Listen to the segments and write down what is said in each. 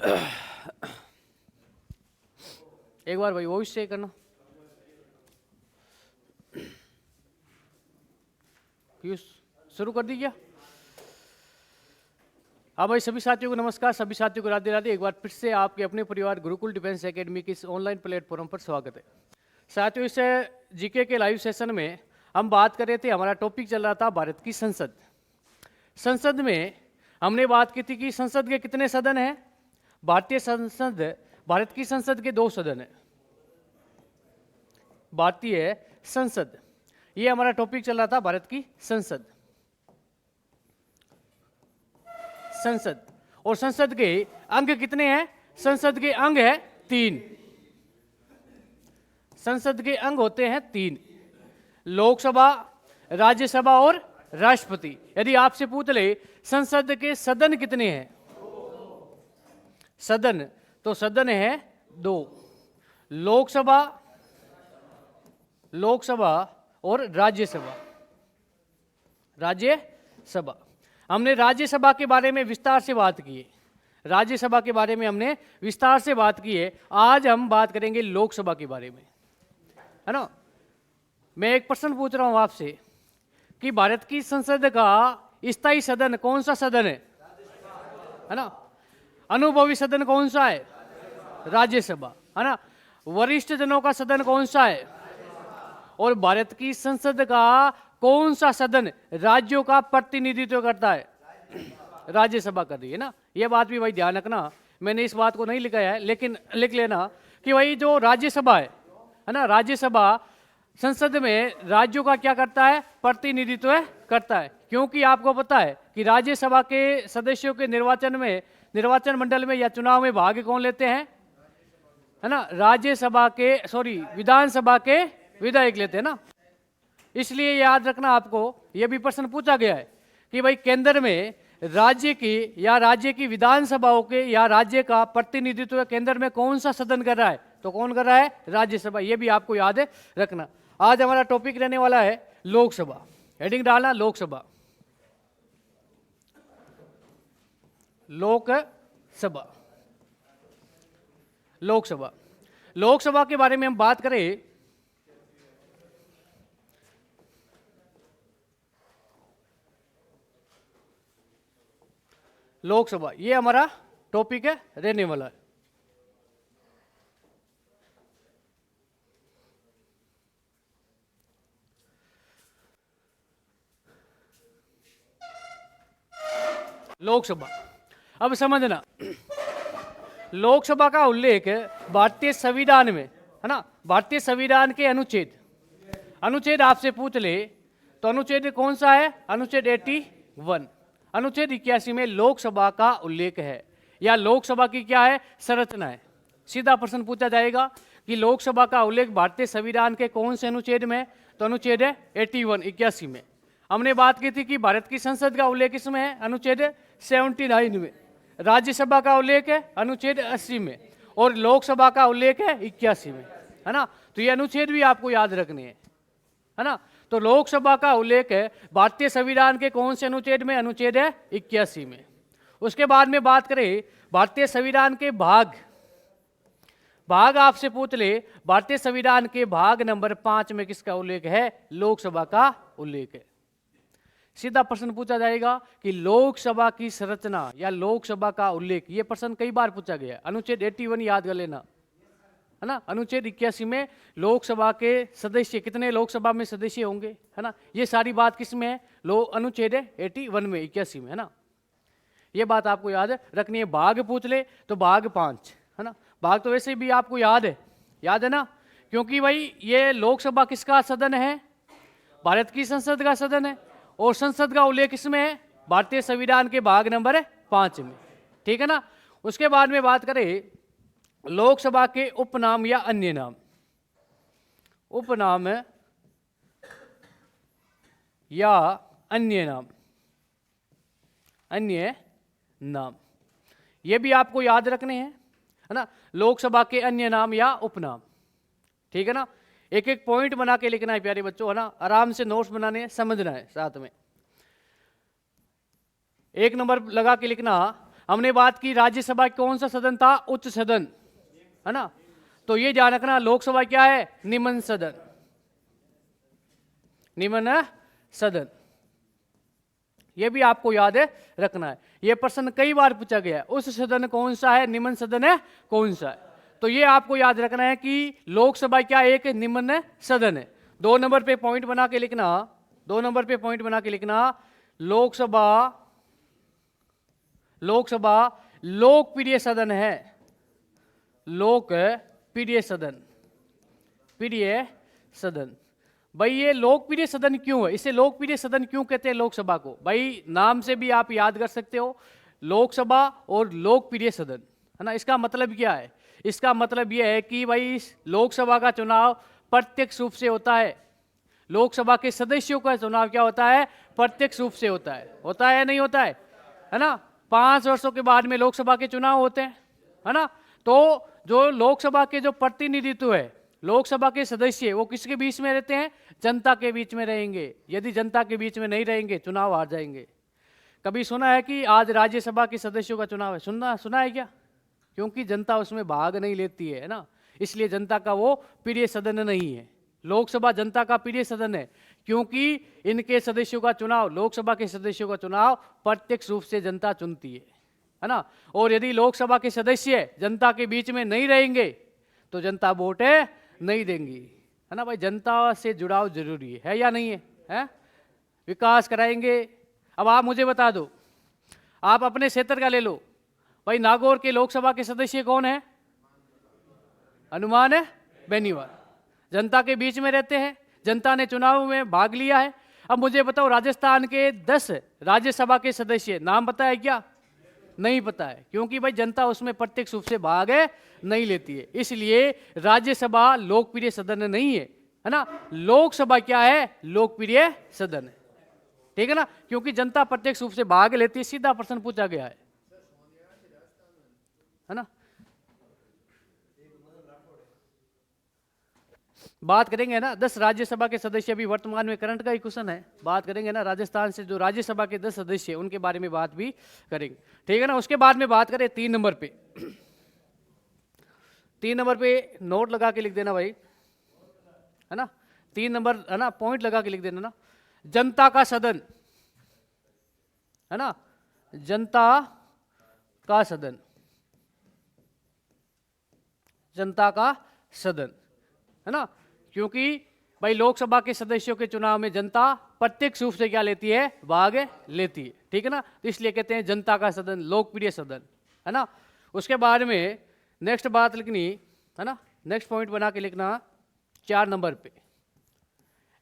एक बार भाई voice check करना। क्यों शुरू कर दी क्या? हाँ भाई, सभी साथियों को नमस्कार, सभी साथियों को राधे राधे। एक बार फिर से आपके अपने परिवार गुरुकुल डिफेंस एकेडमी के इस ऑनलाइन प्लेटफॉर्म पर स्वागत है। साथियों, इस जीके के लाइव सेशन में हम बात कर रहे थे, हमारा टॉपिक चल रहा था भारत की संसद। संसद में हमने बात की थी कि संसद के कितने सदन हैं। भारतीय संसद, भारत की संसद के 2 सदन हैं। भारतीय संसद, ये हमारा टॉपिक चल रहा था, भारत की संसद। संसद और संसद के अंग कितने हैं? संसद के अंग है 3। संसद के अंग होते हैं 3, लोकसभा, राज्यसभा और राष्ट्रपति। यदि आपसे पूछ ले संसद के सदन कितने हैं, सदन, तो सदन है 2, लोकसभा, लोकसभा और राज्यसभा। राज्यसभा, हमने राज्यसभा के बारे में विस्तार से बात की है। राज्यसभा के बारे में हमने विस्तार से बात की है। आज हम बात करेंगे लोकसभा के बारे में, है ना। मैं एक प्रश्न पूछ रहा हूं आपसे कि भारत की संसद का स्थायी सदन कौन सा सदन है ना। अनुभवी सदन कौन सा है? राज्यसभा, है ना। वरिष्ठ जनों का सदन कौन सा है? और भारत की संसद का कौन सा सदन राज्यों का प्रतिनिधित्व करता है? राज्यसभा कर रही है ना। यह बात भी भाई ध्यान रखना, मैंने इस बात को नहीं लिखा है, लेकिन लिख लेना कि भाई जो राज्यसभा है ना, राज्यसभा संसद में राज्यों का क्या करता है? प्रतिनिधित्व करता है। क्योंकि आपको पता है कि राज्यसभा के सदस्यों के निर्वाचन में, निर्वाचन मंडल में या चुनाव में भाग कौन लेते हैं, है ना? राज्यसभा के, सॉरी, विधानसभा के विधायक लेते हैं ना। इसलिए याद रखना आपको, यह भी प्रश्न पूछा गया है कि भाई केंद्र में राज्य की या राज्य की विधानसभाओं के या राज्य का प्रतिनिधित्व केंद्र में कौन सा सदन कर रहा है? तो कौन कर रहा है? राज्यसभा। यह भी आपको याद रखना। आज हमारा टॉपिक रहने वाला है लोकसभा। हेडिंग डालना लोकसभा। लोकसभा, लोकसभा, लोकसभा के बारे में हम बात करें, लोकसभा ये हमारा टॉपिक है रहने वाला है। लोकसभा, अब समझना, लोकसभा का उल्लेख भारतीय संविधान में, है ना। भारतीय संविधान के अनुच्छेद आपसे पूछ ले तो अनुच्छेद कौन सा है? अनुच्छेद 81। अनुच्छेद 81 में लोकसभा का उल्लेख है, या लोकसभा की क्या है? संरचना है। सीधा प्रश्न पूछा जाएगा कि लोकसभा का उल्लेख भारतीय संविधान के कौन से अनुच्छेद में? तो अनुच्छेद 81 में। हमने बात की थी कि भारत की संसद का उल्लेख इसमें है, अनुच्छेद 79 में। राज्यसभा का उल्लेख है अनुच्छेद 80 में, और लोकसभा का उल्लेख है 81 में, है ना। तो ये अनुच्छेद भी आपको याद रखने हैं, है ना। तो लोकसभा का उल्लेख है भारतीय संविधान के कौन से अनुच्छेद में? अनुच्छेद 81 में। उसके बाद में बात करें भारतीय संविधान के भाग आपसे पूछ ले, भारतीय संविधान के भाग नंबर 5 में किसका उल्लेख है? लोकसभा का उल्लेख है। सीधा प्रश्न पूछा जाएगा कि लोकसभा की संरचना या लोकसभा का उल्लेख, यह प्रश्न कई बार पूछा गया है। अनुच्छेद 81 याद कर लेना, है ना। अनुच्छेद 81 में लोकसभा के सदस्य, कितने लोकसभा में सदस्य होंगे, है ना। ये सारी बात किस में है? अनुच्छेद 81 में, 81 में, है ना। ये बात आपको याद रखनी है। भाग पूछ ले तो भाग 5, है ना। भाग तो वैसे भी आपको याद है ना, क्योंकि भाई ये लोकसभा किसका सदन है? भारत की संसद का सदन है, और संसद का उल्लेख किसमें है? भारतीय संविधान के भाग नंबर 5 में, ठीक है ना। उसके बाद में बात करें लोकसभा के उपनाम या अन्य नाम। उपनाम या अन्य नाम, अन्य नाम, ये भी आपको याद रखने हैं, है ना। लोकसभा के अन्य नाम या उपनाम, ठीक है ना। एक एक पॉइंट बना के लिखना है प्यारे बच्चों, है ना। आराम से नोट्स बनाने हैं, समझना है साथ में। 1 नंबर लगा के लिखना, हमने बात की राज्यसभा कौन सा सदन था? उच्च सदन, है ना। तो ये ध्यान रखना, लोकसभा क्या है? निम्न सदन, निम्न सदन। ये भी आपको याद है रखना है। ये प्रश्न कई बार पूछा गया है, उच्च सदन कौन सा है, निम्न सदन है कौन सा है। तो ये आपको याद रखना है कि लोकसभा क्या एक निम्न सदन है। 2 नंबर पे पॉइंट बना के लिखना, 2 नंबर पे पॉइंट बना के लिखना, लोकसभा लोकप्रिय सदन है, लोकप्रिय सदन, प्रिय सदन। भाई ये लोकप्रिय सदन क्यों है? इसे लोकप्रिय सदन क्यों कहते हैं लोकसभा को? भाई नाम से भी आप याद कर सकते हो, लोकसभा और लोकप्रिय सदन, है ना। इसका मतलब क्या है? इसका मतलब यह है कि भाई लोकसभा का चुनाव प्रत्यक्ष रूप से होता है, लोकसभा के सदस्यों का चुनाव क्या होता है? प्रत्यक्ष रूप से होता है या नहीं होता है ना। 5 वर्षों के बाद में लोकसभा के चुनाव होते हैं, है ना। तो जो लोकसभा के जो प्रतिनिधित्व है, लोकसभा के सदस्य, वो किसके बीच में रहते हैं? जनता के बीच में रहेंगे। यदि जनता के बीच में नहीं रहेंगे, चुनाव हार जाएंगे। कभी सुना है कि आज राज्यसभा के सदस्यों का चुनाव है? सुना है क्या? क्योंकि जनता उसमें भाग नहीं लेती है ना, इसलिए जनता का वो प्रिय सदन नहीं है। लोकसभा जनता का प्रिय सदन है क्योंकि इनके सदस्यों का चुनाव, लोकसभा के सदस्यों का चुनाव प्रत्यक्ष रूप से जनता चुनती है ना। और यदि लोकसभा के सदस्य जनता के बीच में नहीं रहेंगे तो जनता वोट नहीं देंगी, है ना। भाई जनता से जुड़ाव जरूरी है या नहीं है? विकास कराएंगे। अब आप मुझे बता दो, आप अपने क्षेत्र का ले लो, भाई नागौर के लोकसभा के सदस्य कौन है? हनुमान बेनीवाल, जनता के बीच में रहते हैं, जनता ने चुनाव में भाग लिया है। अब मुझे बताओ, राजस्थान के 10 राज्यसभा के सदस्य, नाम पता है क्या? नहीं पता है, क्योंकि भाई जनता उसमें प्रत्यक्ष रूप से भाग नहीं लेती है, इसलिए राज्यसभा लोकप्रिय सदन नहीं है ना। लोकसभा क्या है? लोकप्रिय सदन है, ठीक है ना, क्योंकि जनता प्रत्यक्ष रूप से भाग लेती है। सीधा प्रश्न पूछा गया है ना। बात करेंगे ना 10 राज्यसभा के सदस्य, अभी वर्तमान में करंट का ही क्वेश्चन है, बात करेंगे ना राजस्थान से जो राज्यसभा के 10 सदस्य उनके बारे में बात भी करेंगे, ठीक है ना। उसके बाद में बात करें 3 नंबर पे, 3 नंबर पे नोट लगा के लिख देना भाई, है ना। 3 नंबर, है ना, पॉइंट लगा के लिख देना ना। जनता का सदन, है ना, जनता का सदन, जनता का सदन, है ना। क्योंकि भाई लोकसभा के सदस्यों के चुनाव में जनता प्रत्यक्ष रूप से क्या लेती है? भाग लेती है, ठीक है ना। तो इसलिए कहते हैं जनता का सदन, लोकप्रिय सदन, है ना। उसके बाद में नेक्स्ट बात लिखनी, है ना, नेक्स्ट पॉइंट बना के लिखना 4 नंबर पे,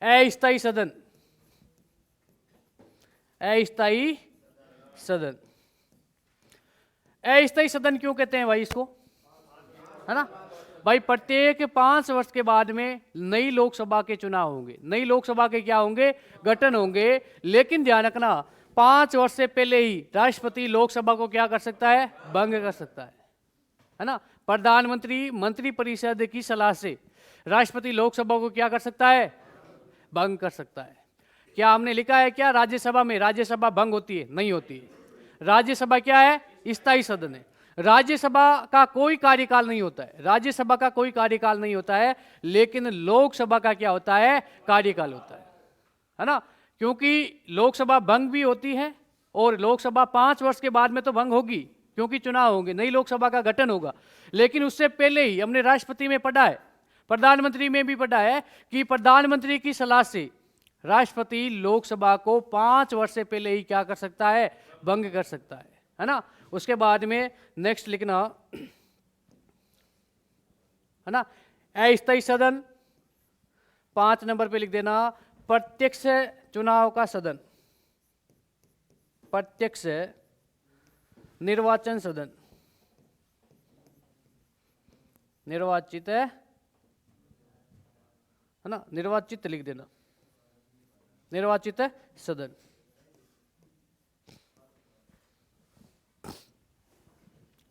अस्थायी सदन, अस्थायी सदन। अस्थायी सदन क्यों कहते हैं भाई इसको? है ना भाई, प्रत्येक 5 वर्ष के बाद में नई लोकसभा के चुनाव होंगे, नई लोकसभा के क्या होंगे? गठन होंगे। लेकिन ध्यान रखना, 5 वर्ष से पहले ही राष्ट्रपति लोकसभा को क्या कर सकता है? भंग कर सकता है ना। प्रधानमंत्री मंत्रिपरिषद की सलाह से राष्ट्रपति लोकसभा को क्या कर सकता है? भंग कर सकता है। क्या हमने लिखा है क्या राज्यसभा में राज्यसभा भंग होती है? नहीं होती है। राज्यसभा क्या है? स्थायी सदन है। राज्यसभा का कोई कार्यकाल नहीं होता है, राज्यसभा का कोई कार्यकाल नहीं होता है, लेकिन लोकसभा का क्या होता है? कार्यकाल होता है ना। क्योंकि लोकसभा भंग भी होती है और लोकसभा 5 वर्ष के बाद में तो भंग होगी, क्योंकि चुनाव होंगे, नई लोकसभा का गठन होगा। लेकिन उससे पहले ही हमने राष्ट्रपति में पढ़ा है, प्रधानमंत्री में भी पढ़ा है कि प्रधानमंत्री की सलाह से राष्ट्रपति लोकसभा को 5 वर्ष से पहले ही क्या कर सकता है? भंग कर सकता है ना। उसके बाद में नेक्स्ट लिखना, है ना, अस्थायी सदन 5 नंबर पे लिख देना, प्रत्यक्ष चुनाव का सदन, प्रत्यक्ष निर्वाचन सदन, निर्वाचित है ना, निर्वाचित लिख देना, निर्वाचित सदन।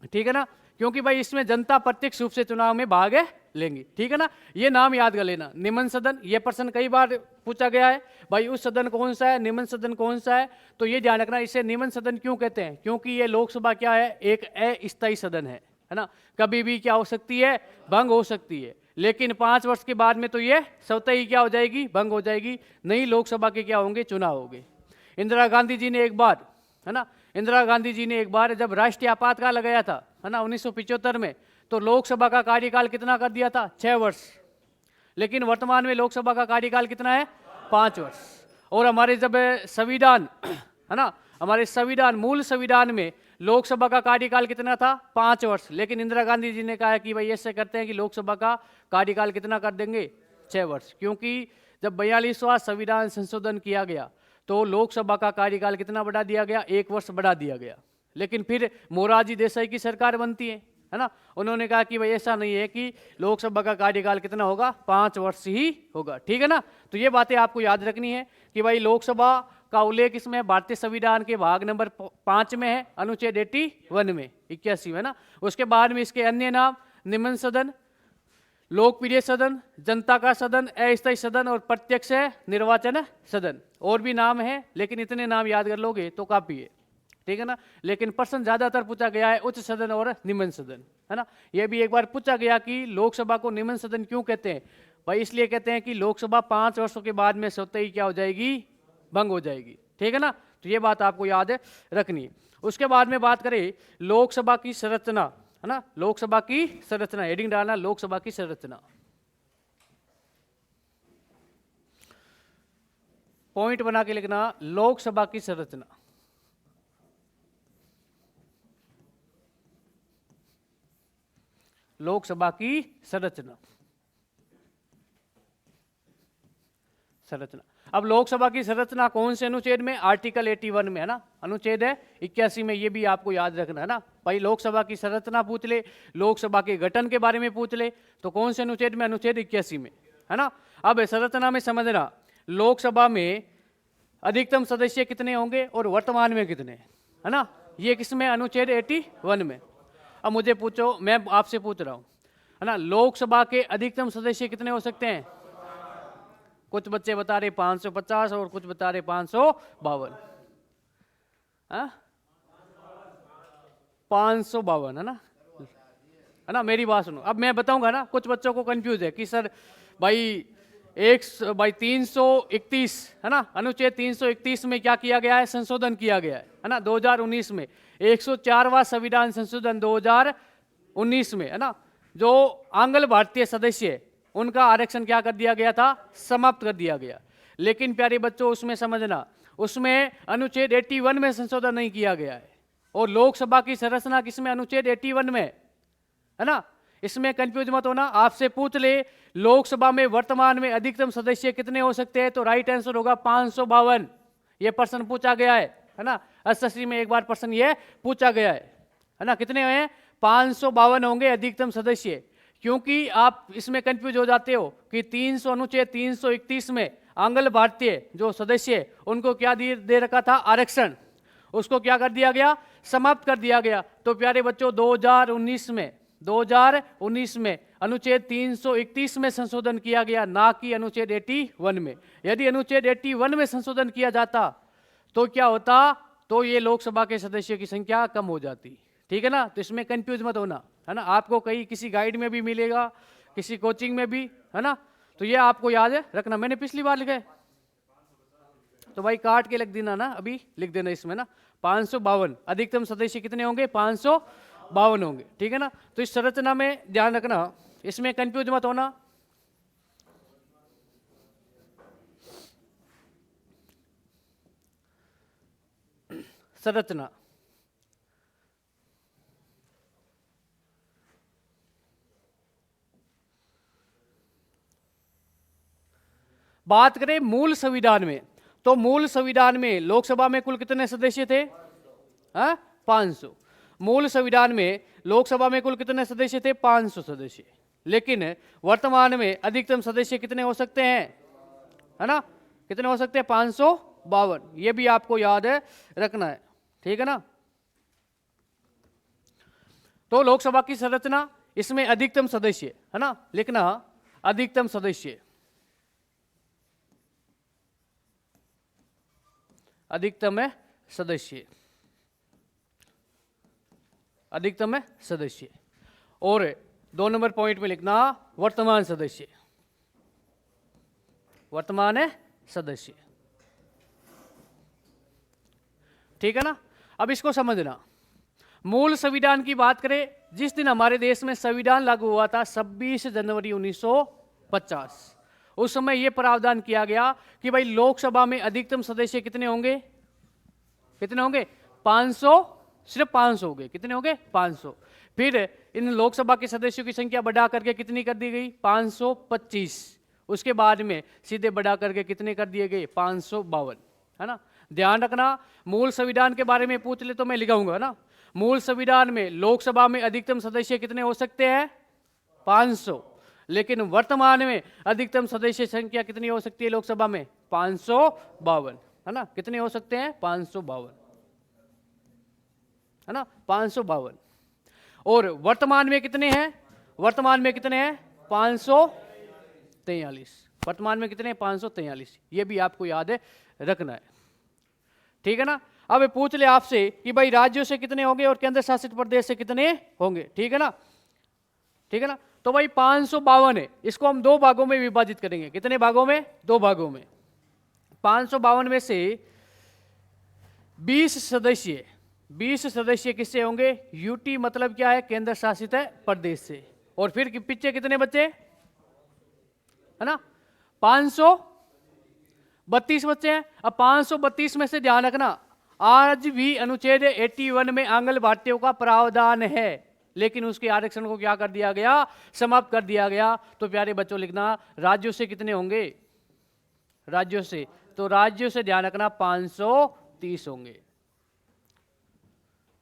ठीक है ना, क्योंकि भाई इसमें जनता प्रत्यक्ष रूप से चुनाव में भाग लेंगी। ठीक है ना, ये नाम याद कर लेना, निम्न सदन। ये प्रश्न कई बार पूछा गया है, भाई उस सदन कौन सा है, निम्न सदन कौन सा है, तो ये ध्यान रखना इसे निम्न सदन क्यों कहते हैं, क्योंकि ये लोकसभा क्या है, एक अस्थायी सदन है ना, कभी भी क्या हो सकती है, भंग हो सकती है, लेकिन 5 वर्ष के बाद में तो ये स्वतः ही क्या हो जाएगी, भंग हो जाएगी। नई लोकसभा के क्या होंगे, चुनाव होंगे। इंदिरा गांधी जी ने एक बार, है ना, इंदिरा गांधी जी ने एक बार जब राष्ट्रीय आपातकाल लगाया था, है ना, 1975 में, तो लोकसभा का कार्यकाल कितना कर दिया था, 6 वर्ष। लेकिन वर्तमान में लोकसभा का कार्यकाल कितना है, 5 वर्ष। और हमारे जब संविधान, है ना, हमारे संविधान, मूल संविधान में लोकसभा का कार्यकाल कितना था, 5 वर्ष। लेकिन इंदिरा गांधी जी ने कहा कि भाई ऐसे करते हैं कि लोकसभा का कार्यकाल कितना कर देंगे, 6 वर्ष। क्योंकि जब 42वां संविधान संशोधन किया गया तो लोकसभा का कार्यकाल कितना बढ़ा दिया गया, 1 वर्ष बढ़ा दिया गया। लेकिन फिर मोरारजी देसाई की सरकार बनती है ना, उन्होंने कहा कि भाई ऐसा नहीं है कि लोकसभा का कार्यकाल कितना होगा, 5 वर्ष ही होगा। ठीक है ना, तो ये बातें आपको याद रखनी है कि भाई लोकसभा का उल्लेख इसमें भारतीय संविधान के भाग नंबर 5 में है, अनुच्छेद 81 में, 81 है ना। उसके बाद में इसके अन्य नाम निम्न सदन, लोकप्रिय सदन, जनता का सदन, अस्थायी सदन और प्रत्यक्ष निर्वाचन सदन। और भी नाम है, लेकिन इतने नाम याद कर लोगे तो काफी है। ठीक है ना, लेकिन प्रश्न ज्यादातर पूछा गया है उच्च सदन और निम्न सदन, है ना। यह भी एक बार पूछा गया कि लोकसभा को निम्न सदन क्यों कहते हैं, भाई इसलिए कहते हैं कि लोकसभा 5 वर्षों के बाद में स्वतः ही क्या हो जाएगी, भंग हो जाएगी। ठीक है ना, तो ये बात आपको याद रखनी है। उसके बाद में बात करें लोकसभा की संरचना, है ना, लोकसभा की संरचना, हेडिंग डालना लोकसभा की संरचना, पॉइंट बना के लिखना लोकसभा की संरचना। लोकसभा की संरचना, संरचना। अब लोकसभा की संरचना कौन से अनुच्छेद में, आर्टिकल 81 में, है ना, अनुच्छेद है 81 में। ये भी आपको याद रखना है ना, भाई लोकसभा की संरचना पूछ ले, लोकसभा के गठन के बारे में पूछ ले तो कौन से अनुच्छेद में, अनुच्छेद 81 में, है ना। अब संरचना में समझना, लोकसभा में अधिकतम सदस्य कितने होंगे और वर्तमान में कितने, है ना, ये किसमें, अनुच्छेद 81 में। अब मुझे पूछो, मैं आपसे पूछ रहा हूं, है ना, लोकसभा के अधिकतम सदस्य कितने हो सकते हैं, कुछ बच्चे बता रहे 550 और कुछ बता रहे 552, 552, है ना, मेरी बात सुनो। अब मैं बताऊंगा ना, कुछ बच्चों को कंफ्यूज है कि सर भाई 331, है ना, अनुच्छेद 331 में क्या किया गया है, संशोधन किया गया है ना, 2019 में 104वां संविधान संशोधन 2019 में, है ना, जो आंग्ल भारतीय सदस्य उनका आरक्षण क्या कर दिया गया था, समाप्त कर दिया गया। लेकिन प्यारे बच्चों उसमें समझना, उसमें अनुच्छेद 81 में संशोधन नहीं किया गया है, और लोकसभा की संरचना किसमें, अनुच्छेद 81 में, है ना। इसमें कंफ्यूज मत होना, आपसे पूछ ले लोकसभा में वर्तमान में अधिकतम सदस्य कितने हो सकते हैं, तो राइट आंसर होगा 552। यह प्रश्न पूछा गया है ना, एसएससी में एक बार प्रश्न यह पूछा गया है ना, कितने हैं, 552 होंगे अधिकतम सदस्य। क्योंकि आप इसमें कंफ्यूज हो जाते हो कि 300 अनुच्छेद 331 में आंग्ल भारतीय जो सदस्य उनको क्या दे रखा था, आरक्षण, उसको क्या कर दिया गया, समाप्त कर दिया गया। तो प्यारे बच्चों 2019 में अनुच्छेद 331 में संशोधन किया गया, ना कि अनुच्छेद 81 में। यदि अनुच्छेद 81 में संशोधन किया जाता तो क्या होता, तो ये लोकसभा के सदस्यों की संख्या कम हो जाती। ठीक है ना, तो इसमें कंफ्यूज मत होना, है ना, आपको कहीं किसी गाइड में भी मिलेगा, किसी कोचिंग में भी, है ना, तो ये आपको याद है रखना। मैंने पिछली बार लिखा है तो भाई काट के लिख देना ना, अभी लिख देना इसमें ना, 552 अधिकतम सदस्य कितने होंगे, 552 होंगे। ठीक है ना, तो इस संरचना में ध्यान रखना, इसमें कंफ्यूज मत होना। संरचना, बात करें मूल संविधान में, तो मूल संविधान में लोकसभा में कुल कितने सदस्य थे, 500। मूल संविधान में लोकसभा में कुल कितने सदस्य थे, 500 सदस्य। लेकिन वर्तमान में अधिकतम सदस्य कितने हो सकते हैं, है ना, कितने हो सकते हैं, 552। ये भी आपको याद है रखना है। ठीक है ना, तो लोकसभा की संरचना इसमें अधिकतम सदस्य, है ना, लिखना अधिकतम सदस्य, अधिकतम है सदस्य, अधिकतम है सदस्य। और 2 नंबर पॉइंट में लिखना वर्तमान सदस्य, वर्तमान है सदस्य। ठीक है ना। अब इसको समझना, मूल संविधान की बात करें, जिस दिन हमारे देश में संविधान लागू हुआ था 26 जनवरी 1950, उस समय यह प्रावधान किया गया कि भाई लोकसभा में अधिकतम सदस्य कितने होंगे, कितने होंगे, 500, सिर्फ 500 हो गए, कितने हो गए, 500। फिर इन लोकसभा के सदस्यों की संख्या बढ़ा करके कितनी कर दी गई, 525। उसके बाद में सीधे बढ़ा करके कितने कर दिए गए, 552, है ना। ध्यान रखना, मूल संविधान के बारे में पूछ ले तो मैं लिखाऊंगा ना, मूल संविधान में लोकसभा में अधिकतम सदस्य कितने हो सकते हैं, 500, लेकिन वर्तमान में अधिकतम सदस्य संख्या कितनी हो सकती है लोकसभा में, 552, है ना। कितने हो सकते हैं, 552, है ना, 552। और वर्तमान में कितने हैं, वर्तमान में कितने हैं, 543, वर्तमान में कितने हैं, 543। ये भी आपको याद है रखना है, ठीक है ना। अब पूछ ले आपसे कि भाई राज्यों से कितने होंगे और केंद्र शासित प्रदेश से कितने होंगे, ठीक है ना, ठीक है ना। तो भाई 552 है, इसको हम 2 भागों में विभाजित करेंगे, कितने भागों में, 2 भागों में। 552 में से 20 सदस्य, 20 सदस्य किससे होंगे, यूटी मतलब क्या है, केंद्र शासित प्रदेश से। और फिर पीछे कितने बच्चे, है ना, 532 बच्चे हैं। अब 532 में से ध्यान रखना, आज भी अनुच्छेद 81 में आंगल भारतीयों का प्रावधान है, लेकिन उसके आरक्षण को क्या कर दिया गया, समाप्त कर दिया गया। तो प्यारे बच्चों लिखना, राज्यों से कितने होंगे, राज्यों से, तो राज्यों से ध्यान रखना 530 होंगे,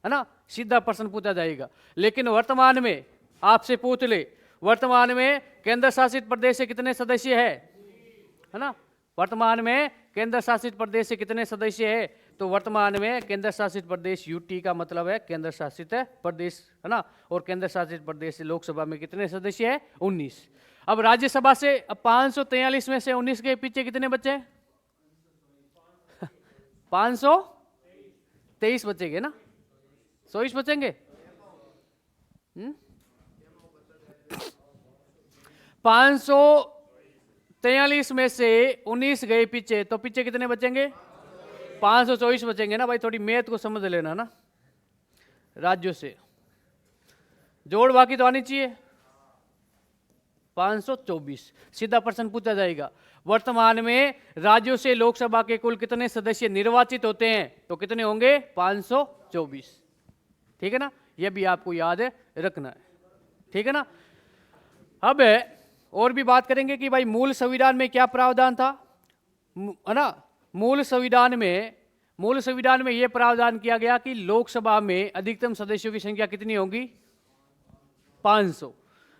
है ना, सीधा प्रश्न पूछा जाएगा। लेकिन वर्तमान में आपसे पूछ ले, वर्तमान में केंद्र शासित प्रदेश से कितने सदस्य है ना, वर्तमान में केंद्र शासित प्रदेश से कितने सदस्य है, तो वर्तमान में केंद्र शासित प्रदेश, यूटी का मतलब है केंद्र शासित प्रदेश, है ना। और केंद्र शासित प्रदेश से लोकसभा में कितने सदस्य है, 19। अब राज्यसभा से, अब 543 में से 19 के पीछे कितने बचे 523 बचेंगे ना, 100 बचेंगे। 543 में से 19 गए पीछे, तो पीछे कितने बचेंगे, 524 बचेंगे ना। भाई थोड़ी मैथ को समझ लेना ना, राज्यों से जोड़ बाकी तो आनी चाहिए, 524। सीधा प्रश्न पूछा जाएगा, वर्तमान में राज्यों से लोकसभा के कुल कितने सदस्य निर्वाचित होते हैं, तो कितने होंगे, 524, ठीक है ना। यह भी आपको याद रखना है, ठीक है ना। अब और भी बात करेंगे कि भाई मूल संविधान में क्या प्रावधान था, है ना। मूल संविधान में यह प्रावधान किया गया कि लोकसभा में अधिकतम सदस्यों की संख्या कितनी होगी, 500,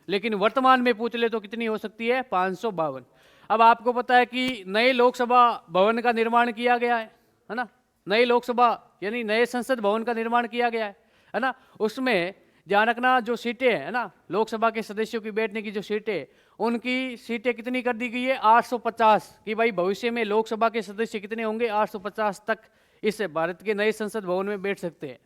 लेकिन वर्तमान में पूछ ले तो कितनी हो सकती है, 552। अब आपको पता है कि नए लोकसभा भवन का निर्माण किया गया है ना, नए लोकसभा यानी नए संसद भवन का निर्माण किया गया है ना। उसमें ध्यान रखना, जो सीटें है ना, लोकसभा के सदस्यों की बैठने की जो सीटें, उनकी सीटें कितनी कर दी गई है, 850, कि भाई भविष्य में लोकसभा के सदस्य कितने होंगे, 850 तक इस भारत के नए संसद भवन में बैठ सकते हैं,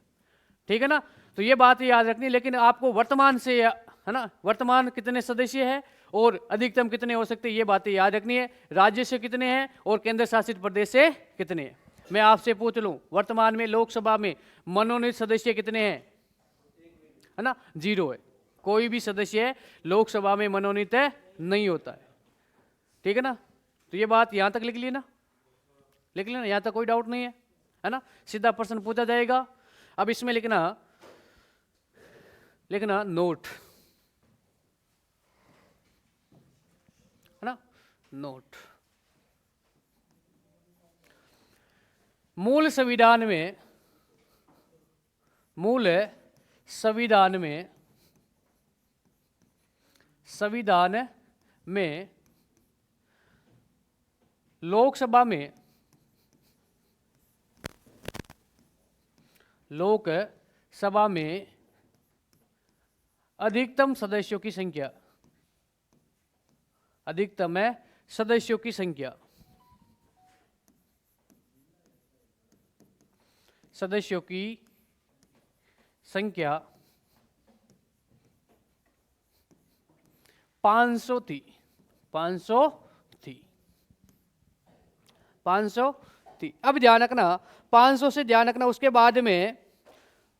ठीक है ना। तो ये बात याद रखनी। लेकिन आपको वर्तमान से, है ना, वर्तमान कितने सदस्य है और अधिकतम कितने हो सकते हैं, ये बातें याद रखनी है। राज्य से कितने हैं और केंद्र शासित प्रदेश से कितने हैं। मैं आपसे पूछ लूं, वर्तमान में लोकसभा में मनोनीत सदस्य कितने हैं, है ना, 0 है। कोई भी सदस्य लोकसभा में मनोनीत नहीं होता है, ठीक है ना। तो ये बात यहां तक लिख ली ना, लिख लेना, यहां तक कोई डाउट नहीं है ना। सीधा प्रश्न पूछा जाएगा। अब इसमें लिखना नोट, है ना, नोट। मूल संविधान में लोकसभा में अधिकतम सदस्यों की संख्या, अधिकतम है सदस्यों की संख्या, सदस्यों की संख्या 500 थी, 500 थी, 500 थी। अब ध्यान रखना 500 से ध्यान रखना, उसके बाद में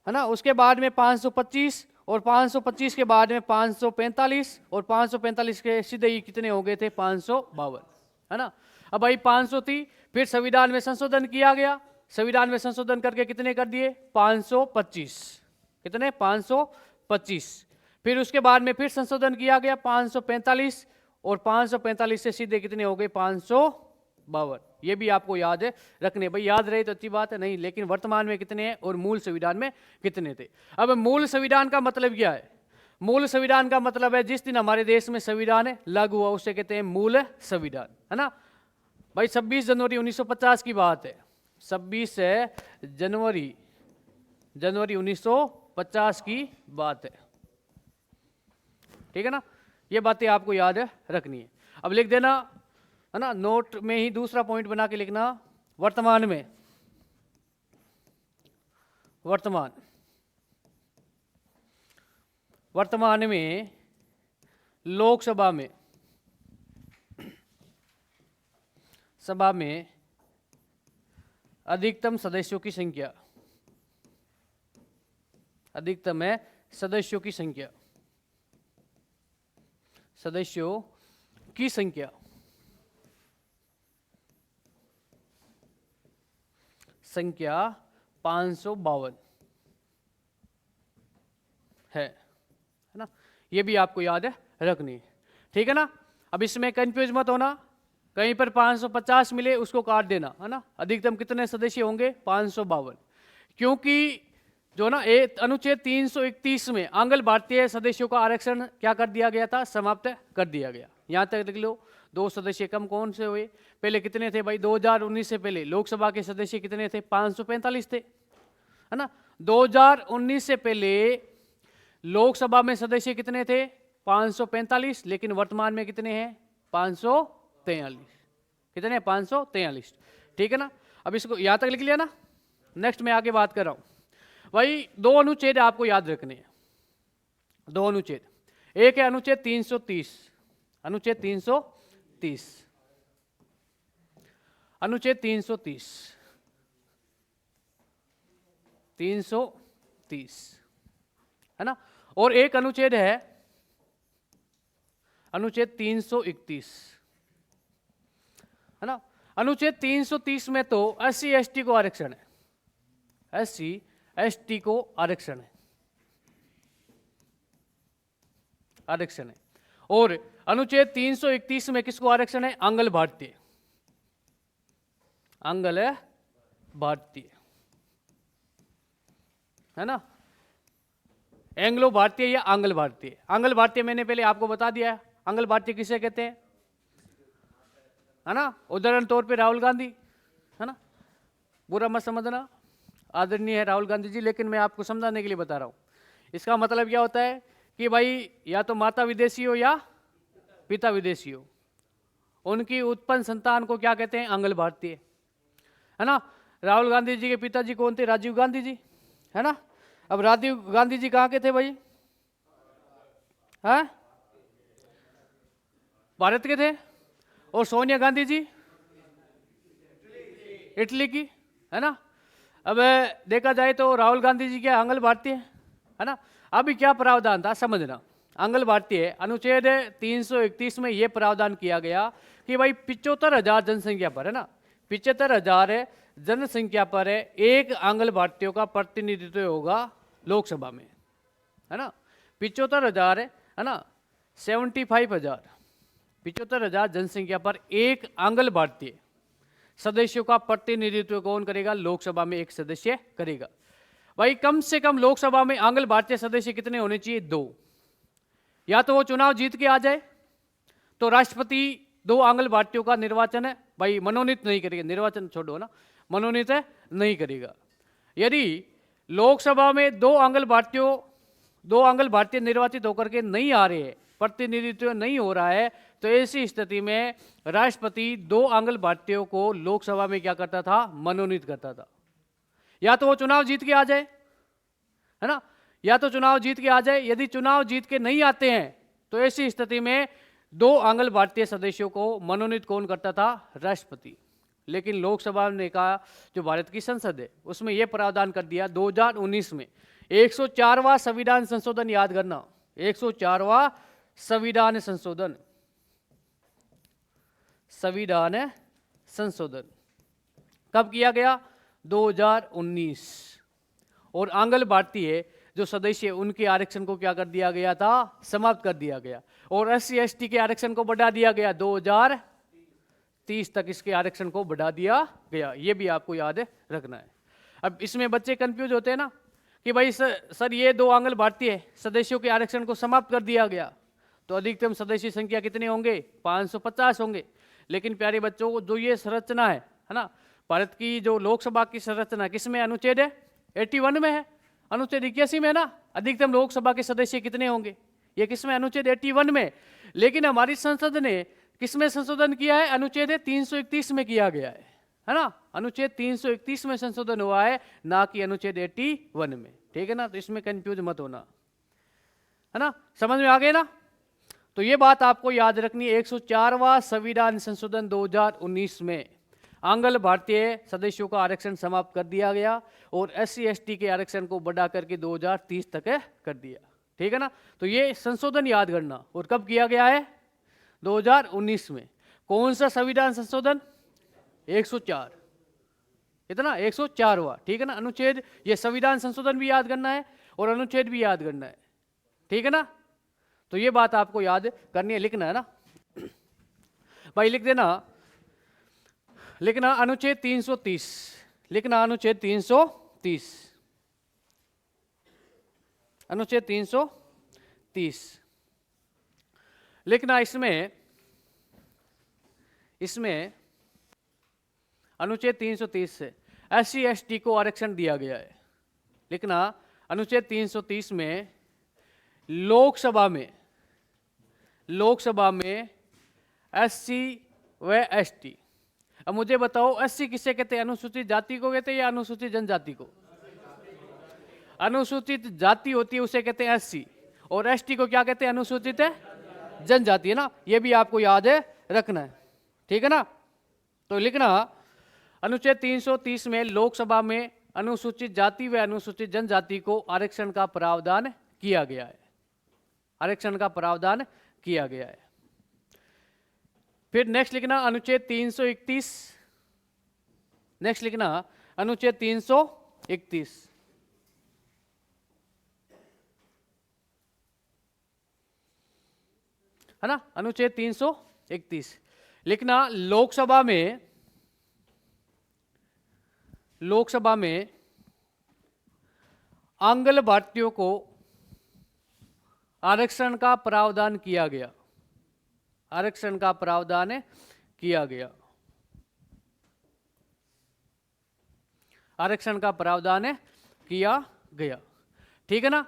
है ना, उसके बाद में 525 और 525 के बाद में 545 और 545 के सीधे ही कितने हो गए थे 552, है ना। अब भाई 500 थी, फिर संविधान में संशोधन किया गया, संविधान में संशोधन करके कितने कर दिए 525, कितने 525, फिर उसके बाद में फिर संशोधन किया गया 545 और 545 से सीधे कितने हो गए 552। ये भी आपको याद है रखने, भाई याद रहे तो अच्छी बात है, नहीं लेकिन वर्तमान में कितने हैं और मूल संविधान में कितने थे। अब मूल संविधान का मतलब क्या है, मूल संविधान का मतलब है जिस दिन हमारे देश में संविधान लागू हुआ उसे कहते हैं मूल संविधान, है ना। भाई 26 जनवरी 1950 की बात है, 26 जनवरी 1950 की बात है, ठीक है ना। ये बातें आपको याद रखनी है। अब लिख देना, है ना, नोट में ही दूसरा पॉइंट बना के लिखना, वर्तमान में, वर्तमान में लोकसभा में, सभा में अधिकतम सदस्यों की संख्या, अधिकतम है सदस्यों की संख्या, सदस्यों की संख्या संख्या 552 है ना। ये भी आपको याद रखनी है, ठीक है ना। अब इसमें कंफ्यूज मत होना, कहीं पर 550 मिले उसको काट देना, है ना। अधिकतम कितने सदस्य होंगे 552, क्योंकि जो ना अनुच्छेद 331 में आंग्ल भारतीय सदस्यों का आरक्षण क्या कर दिया गया था, समाप्त कर दिया गया। यहां तक लिख लो, 2 सदस्य कम कौन से हुए, पहले कितने थे भाई 2019 से पहले लोकसभा के सदस्य कितने थे 545 थे, है ना। 2019 से पहले लोकसभा में सदस्य कितने थे 545, लेकिन वर्तमान में कितने हैं 543, कितने 543, ठीक है ना। अब इसको यहां तक लिख लिया ना, नेक्स्ट मैं आगे बात कर रहा हूं। भाई 2 अनुच्छेद आपको याद रखने हैं, 2 अनुच्छेद, एक है अनुच्छेद 330, अनुच्छेद 330, अनुच्छेद 330, 330, है ना। और एक अनुच्छेद है अनुच्छेद 331, है ना। अनुच्छेद 330 में तो SC ST को आरक्षण है, SC ST को आरक्षण है, आरक्षण है। और अनुच्छेद 331 में किसको आरक्षण है, आंग्ल भारतीय, आंग्ल भारतीय, है ना। एंग्लो भारतीय या आंग्ल भारतीय, आंग्ल भारतीय मैंने पहले आपको बता दिया है, आंग्ल भारतीय किसे कहते हैं, है ना। उदाहरण तौर पे राहुल गांधी, है ना, बुरा मत समझना, आदरणीय है राहुल गांधी जी, लेकिन मैं आपको समझाने के लिए बता रहा हूं। इसका मतलब क्या होता है कि भाई या तो माता विदेशी हो या पिता विदेशी हो, उनकी उत्पन्न संतान को क्या कहते हैं, आंग्ल भारतीय, है ना। राहुल गांधी जी के पिताजी कौन थे, राजीव गांधी जी, है ना। अब राजीव गांधी जी कहाँ के थे भाई, हैं, भारत के थे। और सोनिया गांधी जी इटली की, है ना। अब देखा जाए तो राहुल गांधी जी क्या आंग्ल भारतीय, है ना। अभी क्या प्रावधान था समझना, आंग्ल भारतीय अनुच्छेद 331 में यह प्रावधान किया गया कि भाई 75,000 जनसंख्या पर, है ना, 75,000 जनसंख्या पर एक आंग्ल भारतीयों का प्रतिनिधित्व होगा लोकसभा में, है ना। 75,000, है ना, 75,000, 75,000 जनसंख्या पर एक आंग्ल भारतीय सदस्यों का प्रतिनिधित्व कौन करेगा, लोकसभा में एक सदस्य करेगा। भाई कम से कम लोकसभा में आंग्ल भारतीय सदस्य कितने होने चाहिए, 2। या तो वो चुनाव जीत के आ जाए तो राष्ट्रपति 2 आंग्ल भारतीयों का निर्वाचन है भाई मनोनीत नहीं करेगा, निर्वाचन छोड़ो ना, मनोनीत नहीं करेगा। यदि लोकसभा में 2 आंग्ल भारतीयों 2 अंगल भारतीय निर्वाचित होकर के नहीं आ रहे हैं, प्रतिनिधित्व नहीं हो रहा है, तो ऐसी स्थिति में राष्ट्रपति 2 अंगल भारतीयों को लोकसभा में क्या करता था, मनोनीत करता था। या तो वो चुनाव जीत के आ जाए, है ना, या तो चुनाव जीत के आ जाए। यदि चुनाव जीत के नहीं आते हैं तो ऐसी स्थिति में 2 अंगल भारतीय सदस्यों को मनोनीत कौन करता था, राष्ट्रपति। लेकिन लोकसभा ने कहा, जो भारत की संसद है उसमें यह प्रावधान कर दिया 2019 में 104वां संविधान संशोधन, याद करना 104वां संविधान संशोधन, संविधान संशोधन कब किया गया, 2019। और आंग्ल भारतीय जो सदस्य उनके आरक्षण को क्या कर दिया गया था, समाप्त कर दिया गया। और SC/ST के आरक्षण को बढ़ा दिया गया, 2030 तक इसके आरक्षण को बढ़ा दिया गया। ये भी आपको याद रखना है। अब इसमें बच्चे कंफ्यूज होते हैं ना कि भाई सर ये 2 आंग्ल भारतीय सदस्यों के आरक्षण को समाप्त कर दिया गया, तो अधिकतम सदस्य संख्या कितने होंगे, 550 होंगे। लेकिन प्यारे बच्चों, जो ये संरचना है ना, भारत की जो लोकसभा की संरचना किसमें अनुच्छेद है, 81 में है, अनुच्छेद 81 में ना, अधिकतम लोकसभा के सदस्य कितने होंगे, ये किसमें, अनुच्छेद 81 में। लेकिन हमारी संसद ने किसमें संशोधन किया है, अनुच्छेद 331 में किया गया है ना, अनुच्छेद 331 में संशोधन हुआ है, ना कि अनुच्छेद 81 में। ठीक है ना, तो इसमें कंफ्यूज मत होना, है ना, समझ में आ गए ना। तो ये बात आपको याद रखनी है, 104वां संविधान संशोधन 2019 में आंग्ल भारतीय सदस्यों का आरक्षण समाप्त कर दिया गया और SC/ST के आरक्षण को बढ़ा करके 2030 तक कर दिया। ठीक है ना, तो ये संशोधन याद करना। और कब किया गया है, 2019 में। कौन सा संविधान संशोधन, 104, इतना 104वां। ठीक है ना, अनुच्छेद, ये संविधान संशोधन भी याद करना है और अनुच्छेद भी याद करना है। ठीक है ना, तो ये बात आपको याद करनी है, लिखना है ना भाई, लिख देना, लिखना अनुच्छेद 330, लिखना अनुच्छेद 330, अनुच्छेद 330 लिखना। इसमें अनुच्छेद 330 से SC/ST को आरक्षण दिया गया है। लिखना अनुच्छेद 330 में लोकसभा में SC व ST। अब मुझे बताओ, SC किसे कहते हैं, अनुसूचित जाति को कहते हैं या अनुसूचित जनजाति को? अनुसूचित जाति होती है उसे कहते हैं SC, और ST को क्या कहते हैं, अनुसूचित जनजाति, है ना। ये भी आपको याद है रखना है। ठीक है ना, तो लिखना अनुच्छेद 330 में लोकसभा में अनुसूचित जाति व अनुसूचित जनजाति को आरक्षण का प्रावधान किया गया है, आरक्षण का प्रावधान किया गया है। फिर नेक्स्ट लिखना अनुच्छेद 331, नेक्स्ट लिखना अनुच्छेद 331, है ना, अनुच्छेद 331 लिखना। लोकसभा में आंग्ल भारतीयों को आरक्षण का प्रावधान किया गया, आरक्षण का प्रावधान किया गया, आरक्षण का प्रावधान किया गया। ठीक है ना,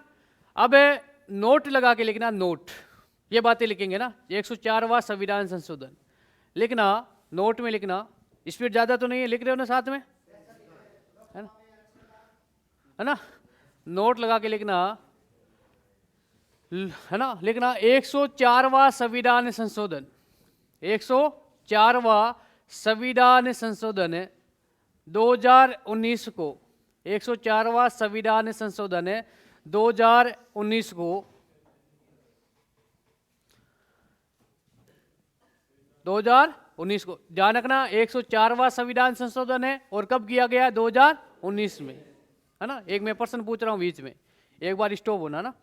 अब नोट लगा के लिखना, नोट, ये बातें लिखेंगे ना, 104वां संविधान संशोधन लिखना, नोट में लिखना। स्पीड ज्यादा तो नहीं है, लिख रहे हो ना साथ में, है ना, नोट लगा के लिखना, है ना, लिखना 104वां संविधान संशोधन, 104वां संविधान संशोधन 2019 को, 104वां संविधान संशोधन 2019 को 2019 को ध्यान रखना, 104वां संविधान संशोधन है और कब किया गया, 2019 में, है ना। एक मैं प्रश्न पूछ रहा हूं बीच में, एक बार स्टॉप होना ना।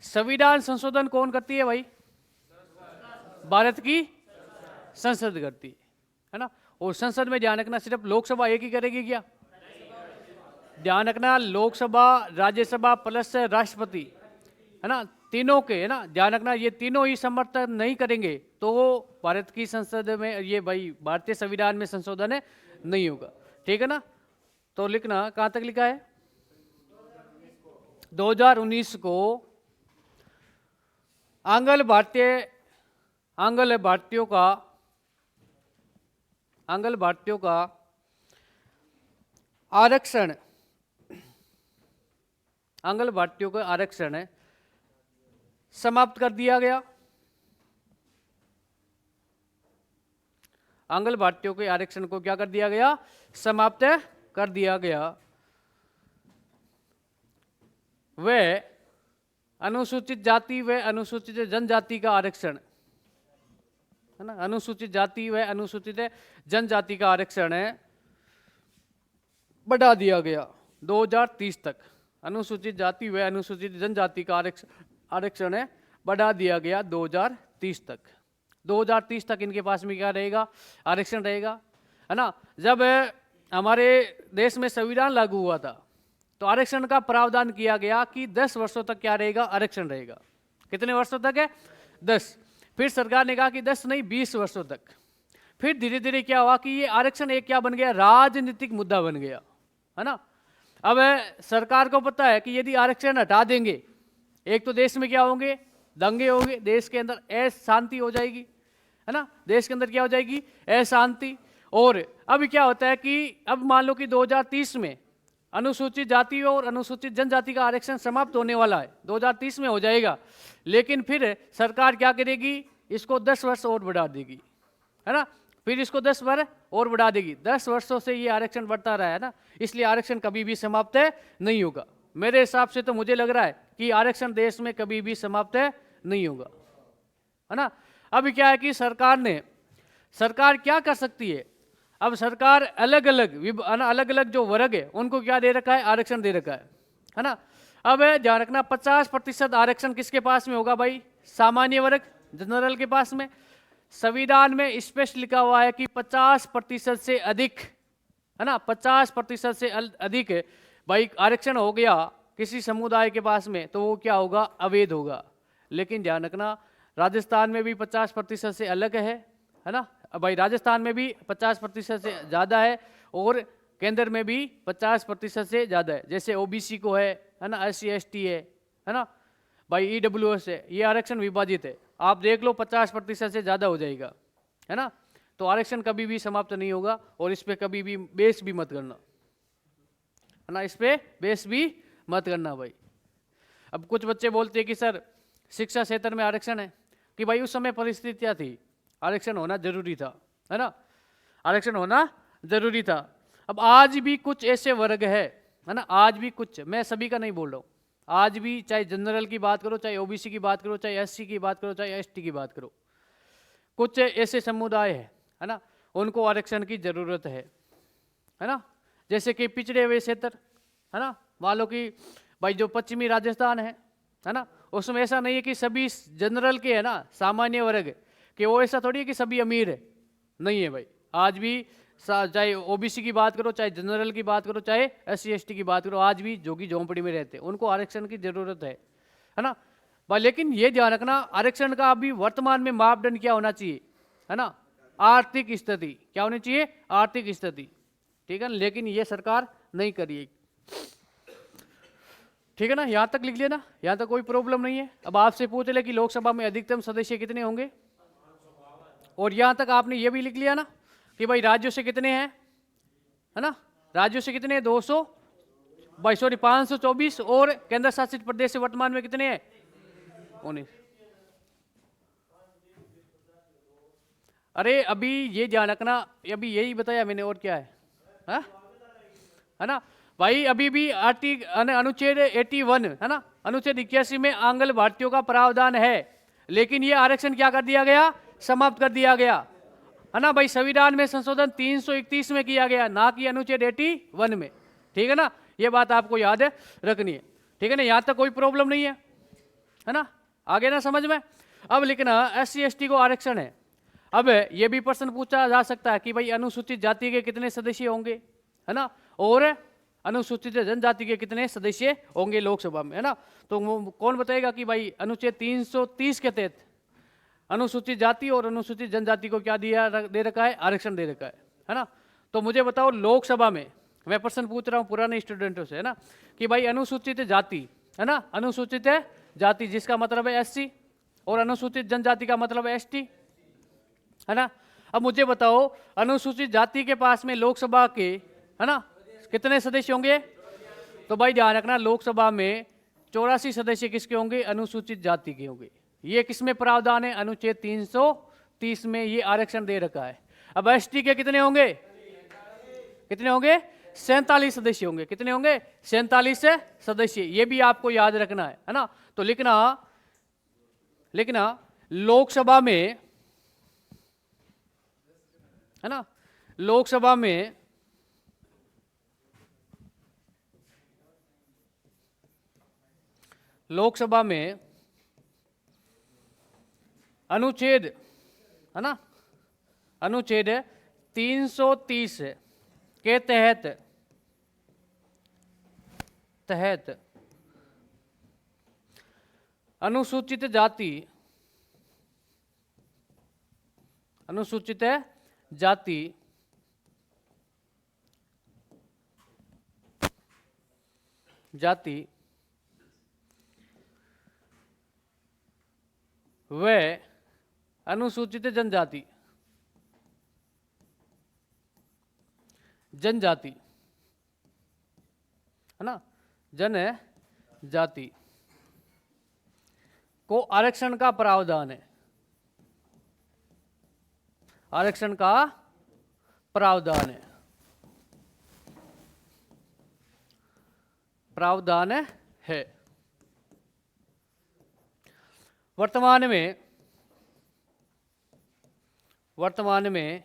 संविधान संशोधन कौन करती है भाई, भारत की संसद करती है ना। और संसद में ध्यान रखना सिर्फ लोकसभा एक ही करेगी क्या, ध्यान रखना, लोकसभा, राज्यसभा प्लस राष्ट्रपति, है ना, तीनों के, है ना, ध्यान रखना, ये तीनों ही समर्थन नहीं करेंगे तो भारत की संसद में ये भाई भारतीय संविधान में संशोधन नहीं होगा। ठीक है ना, तो लिखना, कहां तक लिखा है, 2019 को आंग्ल भारतीयों का आरक्षण समाप्त कर दिया गया। आंग्ल भारतीयों के आरक्षण को क्या कर दिया गया? समाप्त कर दिया गया। वे अनुसूचित जाति व अनुसूचित जनजाति का आरक्षण, है ना, अनुसूचित जाति व अनुसूचित जनजाति का आरक्षण बढ़ा दिया गया 2030 तक। अनुसूचित जाति व अनुसूचित जनजाति का आरक्षण बढ़ा दिया गया 2030 तक। 2030 तक इनके पास में क्या रहेगा? आरक्षण रहेगा, है ना। जब हमारे देश में संविधान लागू हुआ था तो आरक्षण का प्रावधान किया गया कि 10 वर्षों तक क्या रहेगा? आरक्षण रहेगा। कितने वर्षों तक है? 10। फिर सरकार ने कहा कि 10 नहीं 20 वर्षों तक। फिर धीरे धीरे क्या हुआ कि ये आरक्षण एक क्या बन गया? राजनीतिक मुद्दा बन गया, है ना। अब सरकार को पता है कि यदि आरक्षण हटा देंगे, एक तो देश में क्या होंगे? दंगे होंगे, देश के अंदर अशांति हो जाएगी, है ना। देश के अंदर क्या हो जाएगी? अशांति। और अब क्या होता है कि अब मान लो कि 2030 में अनुसूचित जाति और अनुसूचित जनजाति का आरक्षण समाप्त होने वाला है, 2030 में हो जाएगा। लेकिन फिर सरकार क्या करेगी? इसको 10 वर्ष और बढ़ा देगी, है ना। फिर इसको 10 वर्ष और बढ़ा देगी। 10 वर्षों से ये आरक्षण बढ़ता रहा है ना, इसलिए आरक्षण कभी भी समाप्त नहीं होगा। मेरे हिसाब से तो मुझे लग रहा है कि आरक्षण देश में कभी भी समाप्त नहीं होगा, है ना। अब क्या है कि सरकार क्या कर सकती है? अब सरकार अलग अलग जो वर्ग है उनको क्या दे रखा है? आरक्षण दे रखा है ना। अब ध्यान रखना 50% आरक्षण किसके पास में होगा भाई? सामान्य वर्ग, जनरल के पास में। संविधान में स्पष्ट लिखा हुआ है कि 50% से अधिक, है ना, 50% से अधिक भाई आरक्षण हो गया किसी समुदाय के पास में तो वो क्या होगा? अवैध होगा। लेकिन ध्यान रखना राजस्थान में भी 50% से अलग है ना भाई। राजस्थान में भी 50% से ज़्यादा है और केंद्र में भी 50% से ज़्यादा है। जैसे ओबीसी को है ना, SC ST है ना भाई, EWS है, ये आरक्षण विभाजित है। आप देख लो 50% से ज़्यादा हो जाएगा, है ना। तो आरक्षण कभी भी समाप्त नहीं होगा और इस पर कभी भी बेस भी मत करना, है ना। इस पर बेस भी मत करना भाई। अब कुछ बच्चे बोलते हैं कि सर शिक्षा क्षेत्र में आरक्षण है, कि भाई उस समय परिस्थितियाँ थी, आरक्षण होना जरूरी था, है ना, आरक्षण होना जरूरी था। अब आज भी कुछ ऐसे वर्ग है ना, आज भी कुछ, मैं सभी का नहीं बोल रहा हूँ, आज भी चाहे जनरल की बात करो, चाहे ओबीसी की बात करो, चाहे SC की बात करो, चाहे ST की बात करो, कुछ ऐसे समुदाय है ना, उनको आरक्षण की जरूरत है ना। जैसे कि पिछड़े हुए क्षेत्र, है ना, मान लो कि भाई जो पश्चिमी राजस्थान है ना, उसमें ऐसा नहीं है कि सभी जनरल के, है ना, सामान्य वर्ग कि वो ऐसा थोड़ी है कि सभी अमीर है, नहीं है भाई। आज भी चाहे ओबीसी की बात करो, चाहे जनरल की बात करो, चाहे SC ST की बात करो, आज भी जोगी झोंपड़ी में रहते हैं, उनको आरक्षण की जरूरत है ना भाई। लेकिन ये ध्यान रखना आरक्षण का अभी वर्तमान में मापदंड क्या होना चाहिए, है ना, आर्थिक स्थिति। क्या होनी चाहिए? आर्थिक स्थिति, ठीक है ना। लेकिन ये सरकार नहीं करिए, ठीक है ना। यहां तक लिख लिया ना, यहां तक कोई प्रॉब्लम नहीं है। अब आपसे पूछ ले कि लोकसभा में अधिकतम सदस्य कितने होंगे, और यहां तक आपने ये भी लिख लिया ना कि भाई राज्यों से कितने हैं, है ना, राज्यों से कितने हैं? 524, और केंद्र शासित प्रदेश से वर्तमान में कितने हैं? 19। अरे अभी ये ध्यान रखना, अभी यही बताया मैंने, और क्या है ना भाई। अभी भी अनुच्छेद 81, है ना, अनुच्छेद 81 में आंग्ल भारतीयों का प्रावधान है, लेकिन ये आरक्षण क्या कर दिया गया? समाप्त कर दिया गया, है ना भाई। संविधान में संशोधन 331 में किया गया, ना कि अनुच्छेद 81 में, ठीक है ना। ये बात आपको याद रखनी है, ठीक है ना। यहां तक कोई प्रॉब्लम नहीं है ना, आगे ना समझ में। अब लिखना SC ST को आरक्षण है। अब ये भी प्रश्न पूछा जा सकता है कि भाई अनुसूचित जाति के कितने सदस्य होंगे, है ना, और अनुसूचित जनजाति के कितने सदस्य होंगे लोकसभा में, है ना। तो कौन बताएगा कि भाई अनुच्छेद 330 के तहत अनुसूचित जाति और अनुसूचित जनजाति को क्या दे रखा है? आरक्षण दे रखा है ना। तो मुझे बताओ लोकसभा में, मैं प्रश्न पूछ रहा हूँ पुराने स्टूडेंटों से, है ना, कि भाई अनुसूचित जाति है ना, अनुसूचित है जाति जिसका मतलब है एससी, और अनुसूचित जनजाति का मतलब है एसटी, है ना। अब मुझे बताओ अनुसूचित जाति के पास में लोकसभा के, है ना, कितने सदस्य होंगे? तो भाई ध्यान रखना, लोकसभा में 84 सदस्य किसके होंगे? अनुसूचित जाति के होंगे। ये किसमें प्रावधान है? अनुच्छेद 330 में ये आरक्षण दे रखा है। अब एसटी के कितने होंगे? कितने होंगे? 47 सदस्य होंगे। कितने होंगे? 47 सदस्य। ये भी आपको याद रखना है ना। तो लिखना लोकसभा में, है ना, लोकसभा में अनुच्छेद, है ना, अनुच्छेद 330 के तहत अनुसूचित जाति व अनुसूचित जनजाति है ना, जनजाति को आरक्षण का प्रावधान है। आरक्षण का प्रावधान है। वर्तमान में है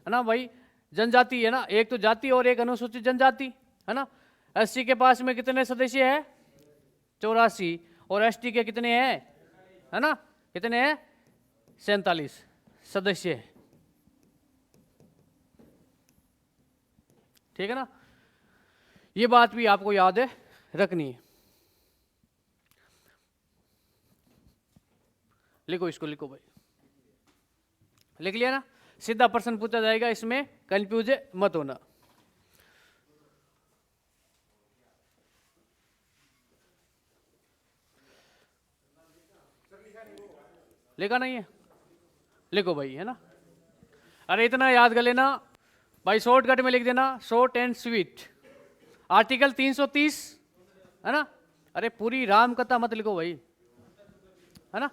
ना भाई, जनजाति है ना, एक तो जाति और एक अनुसूचित जनजाति, है ना। एससी के पास में कितने सदस्य है? 84। और एसटी के कितने हैं? है ना, कितने हैं? 47 सदस्य है। ठीक है ना, ये बात भी आपको याद है रखनी है। लिखो, इसको लिखो भाई, लिख लिया ना। सीधा प्रश्न पूछा जाएगा, इसमें कंफ्यूज मत होना। लिखा नहीं है? लिखो भाई, है ना। अरे इतना याद कर लेना भाई, शॉर्टकट में लिख देना, शॉर्ट एंड स्वीट। आर्टिकल 330, है ना। अरे पूरी राम कथा मत लिखो भाई, है ना,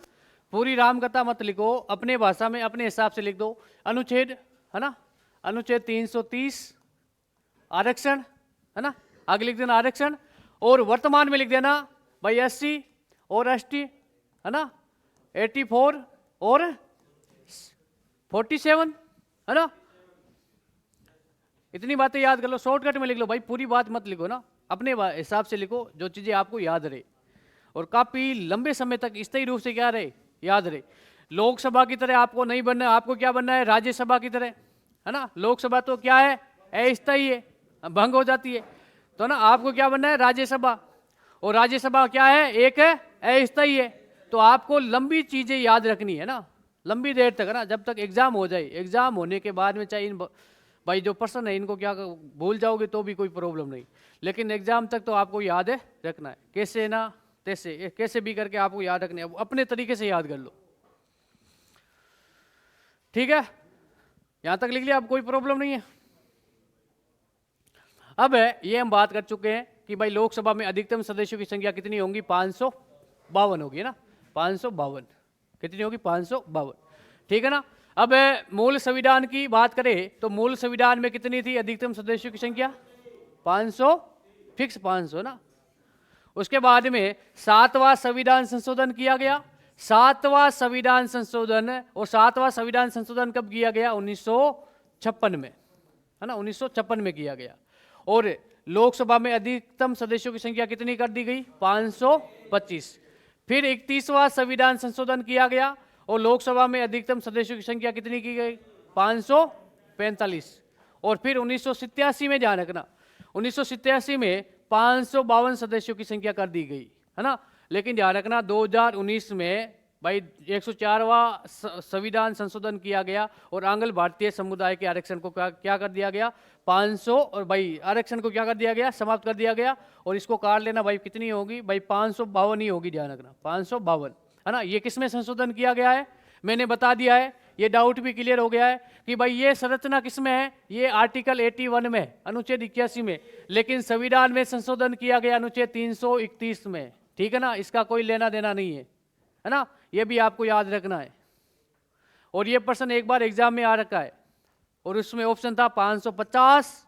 पूरी राम कथा मत लिखो, अपने भाषा में अपने हिसाब से लिख दो। अनुच्छेद, है ना, अनुच्छेद 330 आरक्षण, है ना, आगे लिख देना आरक्षण। और वर्तमान में लिख देना भाई एससी और एसटी, है ना, 84 और 47, है ना। इतनी बातें याद कर लो, शॉर्टकट में लिख लो भाई, पूरी बात मत लिखो ना, अपने हिसाब से लिखो जो चीजें आपको याद रहे, और काफी लंबे समय तक स्थायी रूप से क्या रहे? याद रहे। लोकसभा की तरह आपको नहीं बनना है, आपको क्या बनना है? राज्यसभा की तरह, है ना। लोकसभा तो क्या है? अस्थायी है, भंग हो जाती है। तो ना आपको क्या बनना है? राज्यसभा। और राज्यसभा क्या है? एक है अस्थायी है। तो आपको लंबी चीजें याद रखनी है ना, लंबी देर तक, है ना, जब तक एग्जाम हो जाए। एग्जाम होने के बाद में चाहे इन भाई जो पर्सन है इनको क्या भूल जाओगे तो भी कोई प्रॉब्लम नहीं, लेकिन एग्जाम तक तो आपको याद है रखना है। कैसे ना तैसे, कैसे भी करके आपको याद रखना है, अपने तरीके से याद कर लो। ठीक है, यहां तक लिख लिया, अब कोई प्रॉब्लम नहीं है। अब ये हम बात कर चुके हैं कि भाई लोकसभा में अधिकतम सदस्यों की संख्या कितनी होगी? 552 होगी ना, 552। कितनी होगी? 552। ठीक है ना। अब मूल संविधान की बात करें तो मूल संविधान में कितनी थी अधिकतम सदस्यों की संख्या? 500, फिक्स 500 ना। उसके बाद में 7वां संविधान संशोधन किया गया। 7वां संविधान संशोधन, और 7वां संविधान संशोधन कब किया गया? 1956 में, है ना, 1956 में किया गया। और लोकसभा में अधिकतम सदस्यों की संख्या कितनी कर दी गई? 525। फिर 31वां संविधान संशोधन किया गया और लोकसभा में अधिकतम सदस्यों की संख्या कितनी की गई? 545। और फिर 1987 में, ध्यान रखना, 1987 में 552 सदस्यों की संख्या कर दी गई, है ना। लेकिन ध्यान रखना 2019 में भाई 104वां संविधान संशोधन किया गया और आंग्ल भारतीय समुदाय के आरक्षण को क्या कर दिया गया 500, और भाई आरक्षण को क्या कर दिया गया, समाप्त कर दिया गया। और इसको काट लेना भाई, कितनी होगी भाई 552 ही होगी, ध्यान रखना 552, है ना। ये किसमें संशोधन किया गया है, मैंने बता दिया है, ये डाउट भी क्लियर हो गया है कि भाई ये संरचना किसमें है, ये आर्टिकल 81 में, अनुच्छेद 81 में, लेकिन संविधान में संशोधन किया गया अनुच्छेद 331 में, ठीक है ना। इसका कोई लेना देना नहीं है ना, ये भी आपको याद रखना है। और ये प्रश्न एक बार एग्जाम में आ रखा है, और उसमें ऑप्शन था 550,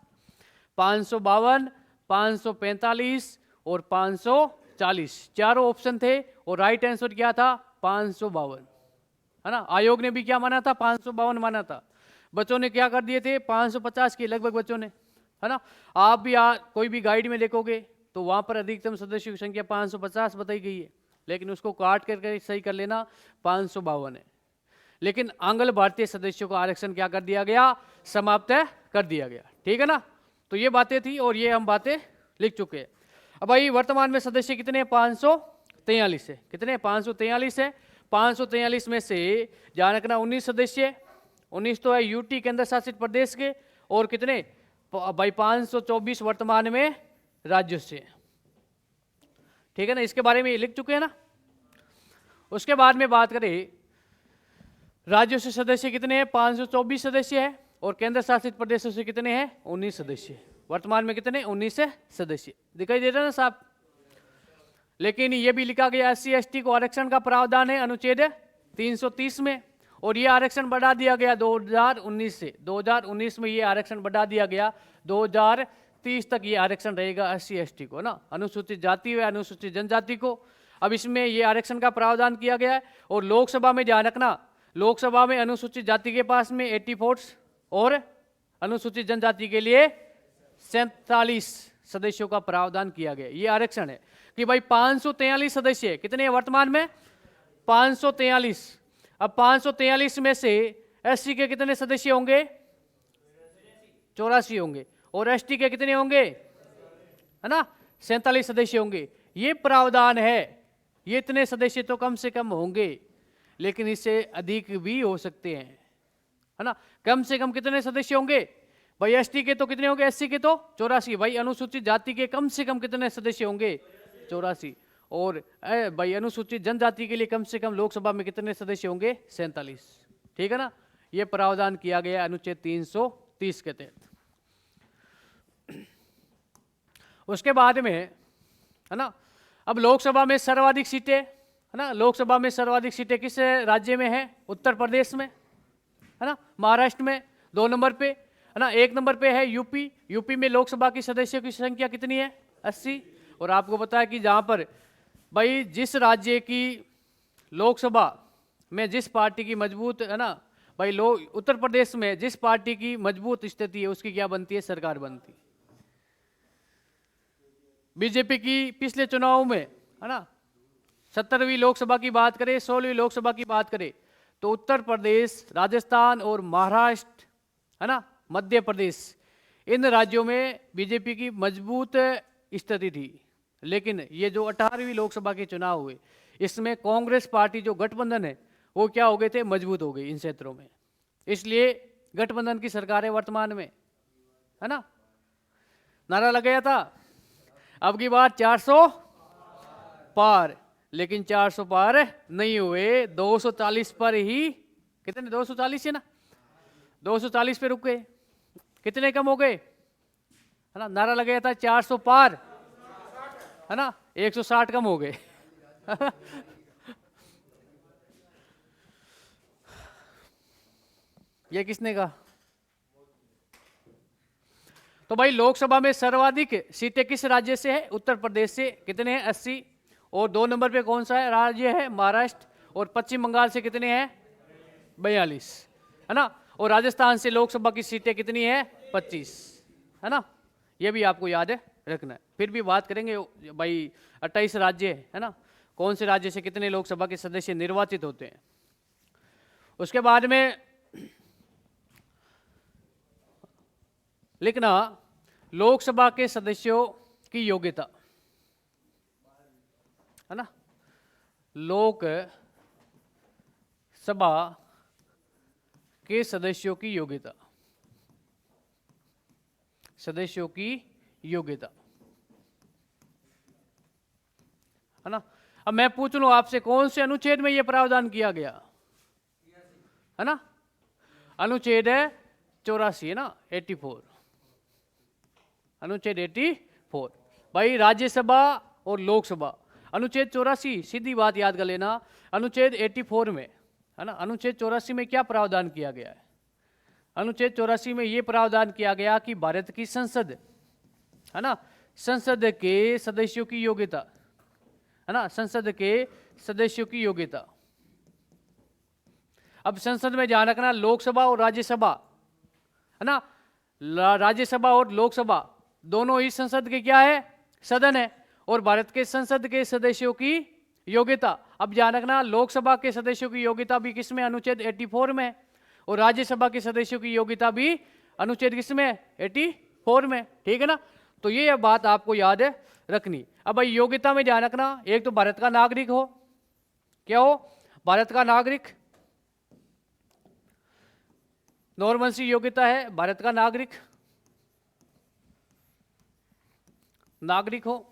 552, 545 और 540, चारों ऑप्शन थे, और राइट आंसर क्या था 552, है ना। आयोग ने भी क्या माना था 552 माना था, बच्चों ने क्या कर दिए थे 550 के लगभग बच्चों ने, है ना। आप भी कोई भी गाइड में देखोगे तो वहां पर अधिकतम सदस्यों की संख्या 550 बताई गई है, लेकिन उसको काट करके सही कर लेना 552 है। लेकिन आंग्ल भारतीय सदस्यों का आरक्षण क्या कर दिया गया, समाप्त कर दिया गया, ठीक है ना। तो ये बातें थी और ये हम बातें लिख चुके हैं। अब भाई वर्तमान में सदस्य कितने हैं, 543 है, कितने 543 है। 543 में से ध्यान रखना 19 सदस्य, 19 तो है यूटी केंद्र शासित प्रदेश के, और कितने भाई 524 वर्तमान में राज्यों से, ठीक है ना। इसके बारे में लिख चुके हैं ना। उसके बाद में बात करें राज्यों से सदस्य कितने हैं, 524 सदस्य है, और केंद्र शासित प्रदेशों से कितने हैं 19 सदस्य, वर्तमान में कितने 19 सदस्य, दिखाई दे रहा है ना साहब। लेकिन ये भी लिखा गया SC/ST को आरक्षण का प्रावधान है अनुच्छेद 330 में, और ये आरक्षण बढ़ा दिया गया 2019 से, 2019 में ये आरक्षण बढ़ा दिया गया, 2030 तक ये आरक्षण रहेगा SC/ST को ना, अनुसूचित जाति व अनुसूचित जनजाति को। अब इसमें ये आरक्षण का प्रावधान किया गया है। और लोकसभा में ध्यान रखना, लोकसभा में अनुसूचित जाति के पास में 80 वोट्स और अनुसूचित जनजाति के लिए 47 सदस्यों का प्रावधान किया गया। ये आरक्षण है कि भाई 543 सदस्य कितने हैं वर्तमान में 543। अब 543 में से SC के कितने सदस्य होंगे 84 होंगे, और ST के कितने होंगे, है ना 47 सदस्य होंगे। ये प्रावधान है, ये इतने सदस्य तो कम से कम होंगे, लेकिन इससे अधिक भी हो सकते हैं, है ना। कम से कम कितने सदस्य होंगे भाई, ST के तो कितने होंगे, SC के तो 84, भाई अनुसूचित जाति के कम से कम कितने सदस्य होंगे 84, और भाई अनुसूचित जनजाति के लिए कम से कम लोकसभा में कितने सदस्य होंगे 47, ठीक है ना। यह प्रावधान किया गया अनुच्छेद 330 के तहत। उसके बाद में, है ना, अब लोकसभा में सर्वाधिक सीटें, है ना, लोकसभा में सर्वाधिक सीटें किस राज्य में है, उत्तर प्रदेश में, है ना, महाराष्ट्र में 2 नंबर पे, है ना। 1 नंबर पे है यूपी, यूपी में लोकसभा की सदस्यों की संख्या कितनी है 80। और आपको पता है कि जहां पर भाई जिस राज्य की लोकसभा में जिस पार्टी की मजबूत, है ना भाई, लोग उत्तर प्रदेश में जिस पार्टी की मजबूत स्थिति है उसकी क्या बनती है, सरकार बनती है। बीजेपी की पिछले चुनाव में, है ना, 17वीं लोकसभा की बात करें, 16वीं लोकसभा की बात करें, तो उत्तर प्रदेश, राजस्थान और महाराष्ट्र, है ना, मध्य प्रदेश, इन राज्यों में बीजेपी की मजबूत स्थिति थी। लेकिन ये जो 18वीं लोकसभा के चुनाव हुए, इसमें कांग्रेस पार्टी जो गठबंधन है वो क्या हो गए थे, मजबूत हो गई इन क्षेत्रों में। इसलिए गठबंधन की सरकार है वर्तमान में, है ना। नारा लगाया था अब की बार 400 पार, लेकिन 400 पार नहीं हुए, 240 पर ही, कितने 240 है ना, 240 पे रुक गए, कितने कम हो गए, है ना। नारा लगाया था 400 पार, है ना, 160 कम हो गए। ये किसने कहा। तो भाई लोकसभा में सर्वाधिक सीटें किस राज्य से है, उत्तर प्रदेश से, कितने हैं 80, और 2 नंबर पे कौन सा है राज्य है, महाराष्ट्र, और पश्चिम बंगाल से कितने हैं 42, है ना। और राजस्थान से लोकसभा की सीटें कितनी है 25, है ना। ये भी आपको याद है रखना है। फिर भी बात करेंगे भाई 28 राज्य है ना, कौन से राज्य से कितने लोकसभा के सदस्य निर्वाचित होते हैं। उसके बाद में लिखना लोकसभा के सदस्यों की योग्यता, है ना। सभा के सदस्यों की योग्यता, सदस्यों की योग्यता, है ना। अब मैं पूछ लूं आपसे, कौन से अनुच्छेद में यह प्रावधान किया गया, है ना। अनुच्छेद है 84, है ना, 84, अनुच्छेद 84। भाई राज्यसभा और लोकसभा, अनुच्छेद 84, सीधी बात याद कर लेना, अनुच्छेद 84 में, है ना, अनुच्छेद 84 में क्या प्रावधान किया गया है। अनुच्छेद 84 में यह प्रावधान किया गया कि भारत की संसद, है ना, संसद के सदस्यों की योग्यता, है ना, संसद के सदस्यों की योग्यता। अब संसद में ध्यान रखना, लोकसभा और राज्यसभा, है ना, राज्यसभा और लोकसभा दोनों ही संसद के क्या है, सदन है। और भारत के संसद के सदस्यों की योग्यता, अब ध्यान रखना, लोकसभा के सदस्यों की योग्यता भी किसमें, अनुच्छेद 84 में, और राज्यसभा के सदस्यों की योग्यता भी अनुच्छेद किसमें, 84 में, ठीक है ना। तो ये बात आपको याद रखनी। अब भाई योग्यता में ध्यान रखना, एक तो भारत का नागरिक हो, क्या हो, भारत का नागरिक, नॉर्मल सी योग्यता है, भारत का नागरिक, नागरिक हो।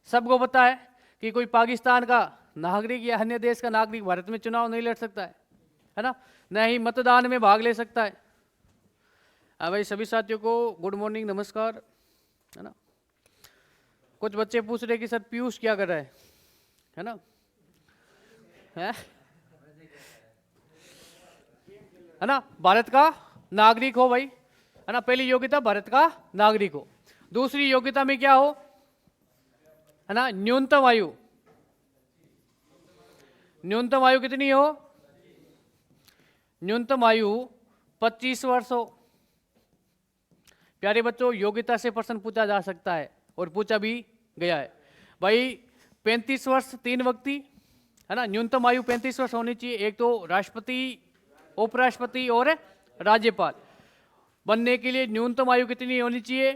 सबको पता है कि कोई पाकिस्तान का नागरिक या अन्य देश का नागरिक भारत में चुनाव नहीं लड़ सकता है ना, न ही मतदान में भाग ले सकता है। भाई सभी साथियों को गुड मॉर्निंग, नमस्कार, है ना। कुछ बच्चे पूछ रहे कि सर पीयूष क्या कर रहा है ना, है ना, भारत का नागरिक हो भाई, है ना। पहली योग्यता भारत का नागरिक हो। दूसरी योग्यता में क्या हो, है ना, न्यूनतम आयु, न्यूनतम आयु कितनी हो, न्यूनतम आयु 25 वर्ष हो। प्यारे बच्चों, योग्यता से प्रश्न पूछा जा सकता है और पूछा भी गया है। भाई 35 वर्ष 3 व्यक्ति, है ना, न्यूनतम आयु 35 वर्ष होनी चाहिए। एक तो राष्ट्रपति, उपराष्ट्रपति और राज्यपाल बनने के लिए न्यूनतम आयु कितनी होनी चाहिए,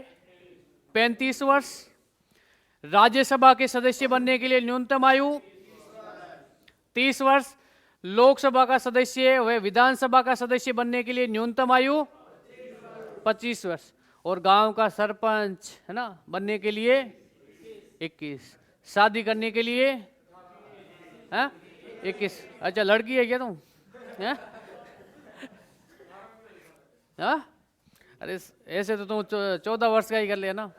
35 वर्ष। राज्यसभा के सदस्य बनने के लिए न्यूनतम आयु 30 वर्ष। लोकसभा का सदस्य व विधानसभा का सदस्य बनने के लिए न्यूनतम आयु 25 वर्ष। और गांव का सरपंच, है ना, बनने के लिए 21। शादी करने के लिए 21। अच्छा लड़की है क्या तुम, है? अरे ऐसे तो तुम 14 वर्ष का ही कर लिया ना,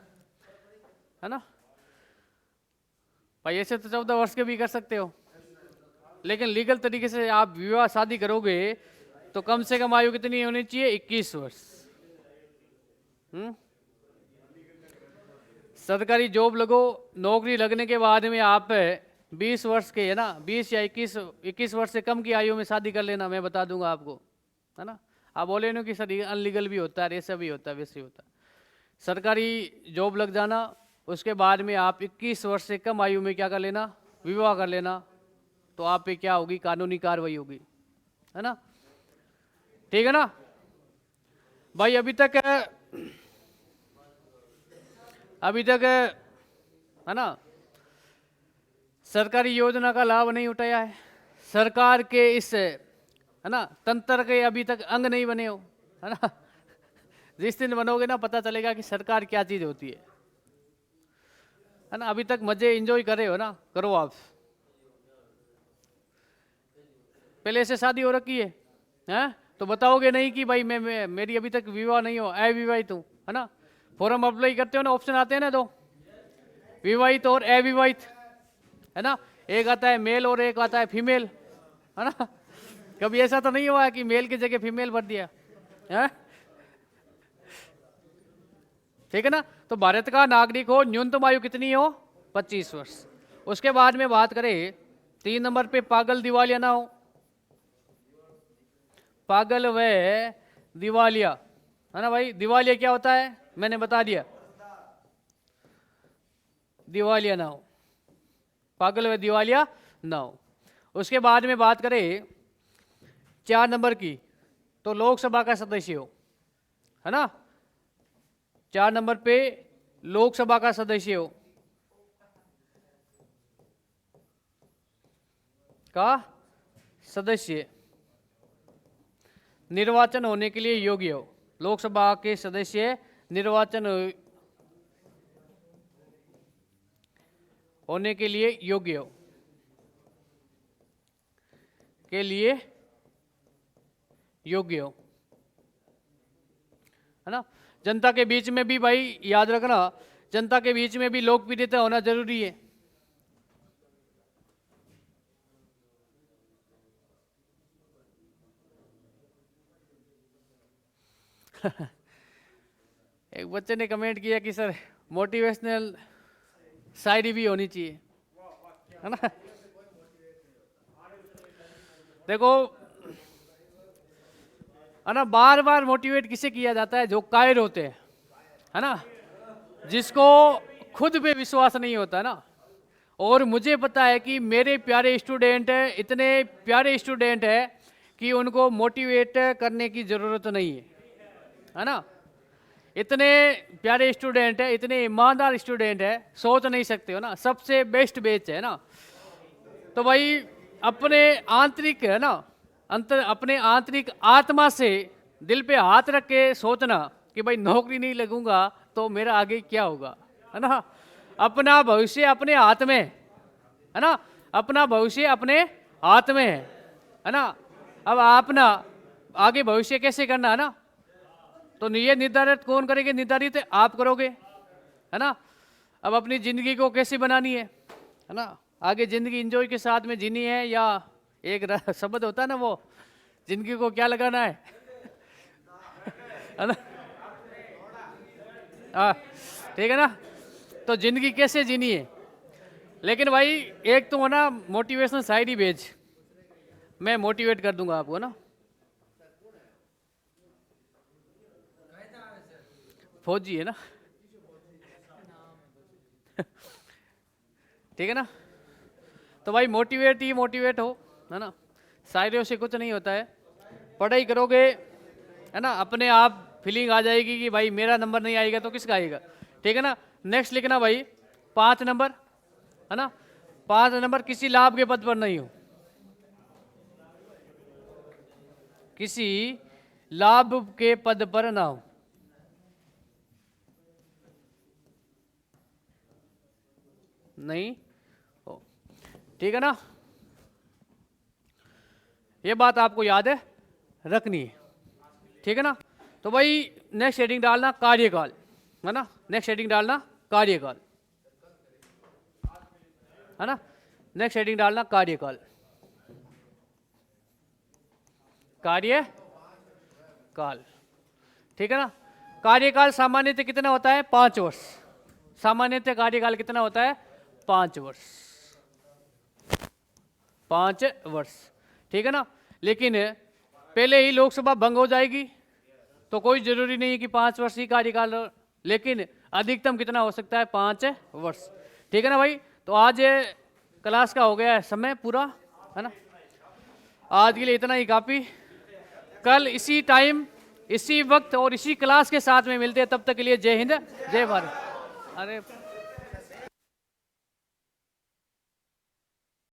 है ना भाई, ऐसे तो 14 वर्ष के भी कर सकते हो, लेकिन लीगल तरीके से आप विवाह शादी करोगे तो कम से कम आयु कितनी होनी चाहिए, 21 वर्ष। सरकारी जॉब लगो, नौकरी लगने के बाद में आप 20 वर्ष के, है ना, 20 या 21 वर्ष से कम की आयु में शादी कर लेना, मैं बता दूंगा आपको, है ना। आप बोले ना कि सर अनलीगल भी होता है, ऐसा भी होता है, वैसे होता है। सरकारी जॉब लग जाना, उसके बाद में आप 21 वर्ष से कम आयु में क्या कर लेना, विवाह कर लेना, तो आप पे क्या होगी, कानूनी कार्रवाई होगी, है ना, ठीक है ना भाई। अभी तक है ना सरकारी योजना का लाभ नहीं उठाया है, सरकार के इस, है ना, तंत्र के अभी तक अंग नहीं बने हो, है ना। जिस दिन बनोगे ना पता चलेगा कि सरकार क्या चीज होती है ना। अभी तक मजे एंजॉय करे हो ना, करो आप। पहले से शादी हो रखी है तो बताओगे नहीं कि भाई मैं मेरी अभी तक विवाह नहीं हो, अविवाहित हूं, है ना। फॉर्म अप्लाई करते हो ना, ऑप्शन आते हैं ना, दो, विवाहित और अविवाहित, है ना। एक आता है मेल और एक आता है फीमेल, है ना। कभी ऐसा तो नहीं हुआ कि मेल की जगह फीमेल भर दिया, है, ठीक है ना। तो भारत का नागरिक हो, न्यूनतम आयु कितनी हो, 25 वर्ष। उसके बाद में बात करें 3 नंबर पे, पागल दिवालिया ना हो। पागल व दिवालिया, है ना भाई। दिवालिया क्या होता है मैंने बता दिया, दिवालिया ना हो, पागल व दिवालिया ना हो। उसके बाद में बात करें 4 नंबर की, तो लोकसभा का सदस्य हो, है ना। 4 नंबर पे लोकसभा का सदस्य हो, का सदस्य निर्वाचन होने के लिए योग्य हो। लोकसभा के सदस्य निर्वाचन होने के लिए योग्य हो, के लिए योग्य हो, है ना। जनता के बीच में भी भाई याद रखना, जनता के बीच में भी लोकप्रियता होना जरूरी है। एक बच्चे ने कमेंट किया कि सर मोटिवेशनल शायरी भी होनी चाहिए, है ना। देखो, है ना, बार बार मोटिवेट किसे किया जाता है? जो कायर होते हैं, है ना, जिसको खुद पे विश्वास नहीं होता ना। और मुझे पता है कि मेरे प्यारे स्टूडेंट इतने प्यारे स्टूडेंट है कि उनको मोटिवेट करने की जरूरत नहीं है ना। इतने प्यारे स्टूडेंट है, इतने ईमानदार स्टूडेंट है, सोच नहीं सकते हो ना, सबसे बेस्ट बैच है ना। तो भाई अपने आंतरिक, है ना, अपने आंतरिक आत्मा से दिल पे हाथ रख के सोचना कि भाई नौकरी नहीं लगूंगा तो मेरा आगे क्या होगा, है ना। अपना भविष्य अपने हाथ में है ना, अपना भविष्य अपने हाथ में है ना। अब आप ना आगे भविष्य कैसे करना है ना, तो ये निर्धारित कौन करेंगे? निर्धारित आप करोगे, है ना। अब अपनी जिंदगी को कैसे बनानी है ना, आगे जिंदगी एंजॉय के साथ में जीनी है, या एक शब्द होता है ना, वो जिंदगी को क्या लगाना है ना। ठीक है ना। तो जिंदगी कैसे जीनी है? लेकिन भाई एक तो ना मोटिवेशनल शायरी भेज, मैं मोटिवेट कर दूंगा आपको ना। फौजी है ना ठीक है ना। तो भाई मोटिवेट ही मोटिवेट हो, है ना। शायरियों से कुछ नहीं होता है, पढ़ाई करोगे, है ना, अपने आप फीलिंग आ जाएगी कि भाई मेरा नंबर नहीं आएगा तो किसका आएगा। ठीक है ना। नेक्स्ट लिखना भाई 5 नंबर, है ना। 5 नंबर किसी लाभ के पद पर नहीं हो, किसी लाभ के पद पर ना हो। नहीं हो, ठीक है ना। ये बात आपको याद है रखनी है, ठीक है ना। तो भाई नेक्स्ट हेडिंग डालना कार्यकाल, है ना। नेक्स्ट हेडिंग डालना कार्यकाल, है ना। नेक्स्ट हेडिंग डालना कार्यकाल, कार्यकाल, ठीक है ना। कार्यकाल सामान्यतः कितना होता है? 5 वर्ष। सामान्यतः कार्यकाल कितना होता है? 5 वर्ष, 5 वर्ष, ठीक है ना। लेकिन पहले ही लोकसभा भंग हो जाएगी तो कोई जरूरी नहीं कि 5 वर्ष ही कार्यकाल, लेकिन अधिकतम कितना हो सकता है? 5 वर्ष, ठीक है ना भाई। तो आज क्लास का हो गया है समय पूरा, है ना। आज के लिए इतना ही काफी। कल इसी टाइम, इसी वक्त और इसी क्लास के साथ में मिलते हैं। तब तक के लिए जय हिंद, जय भारत। अरे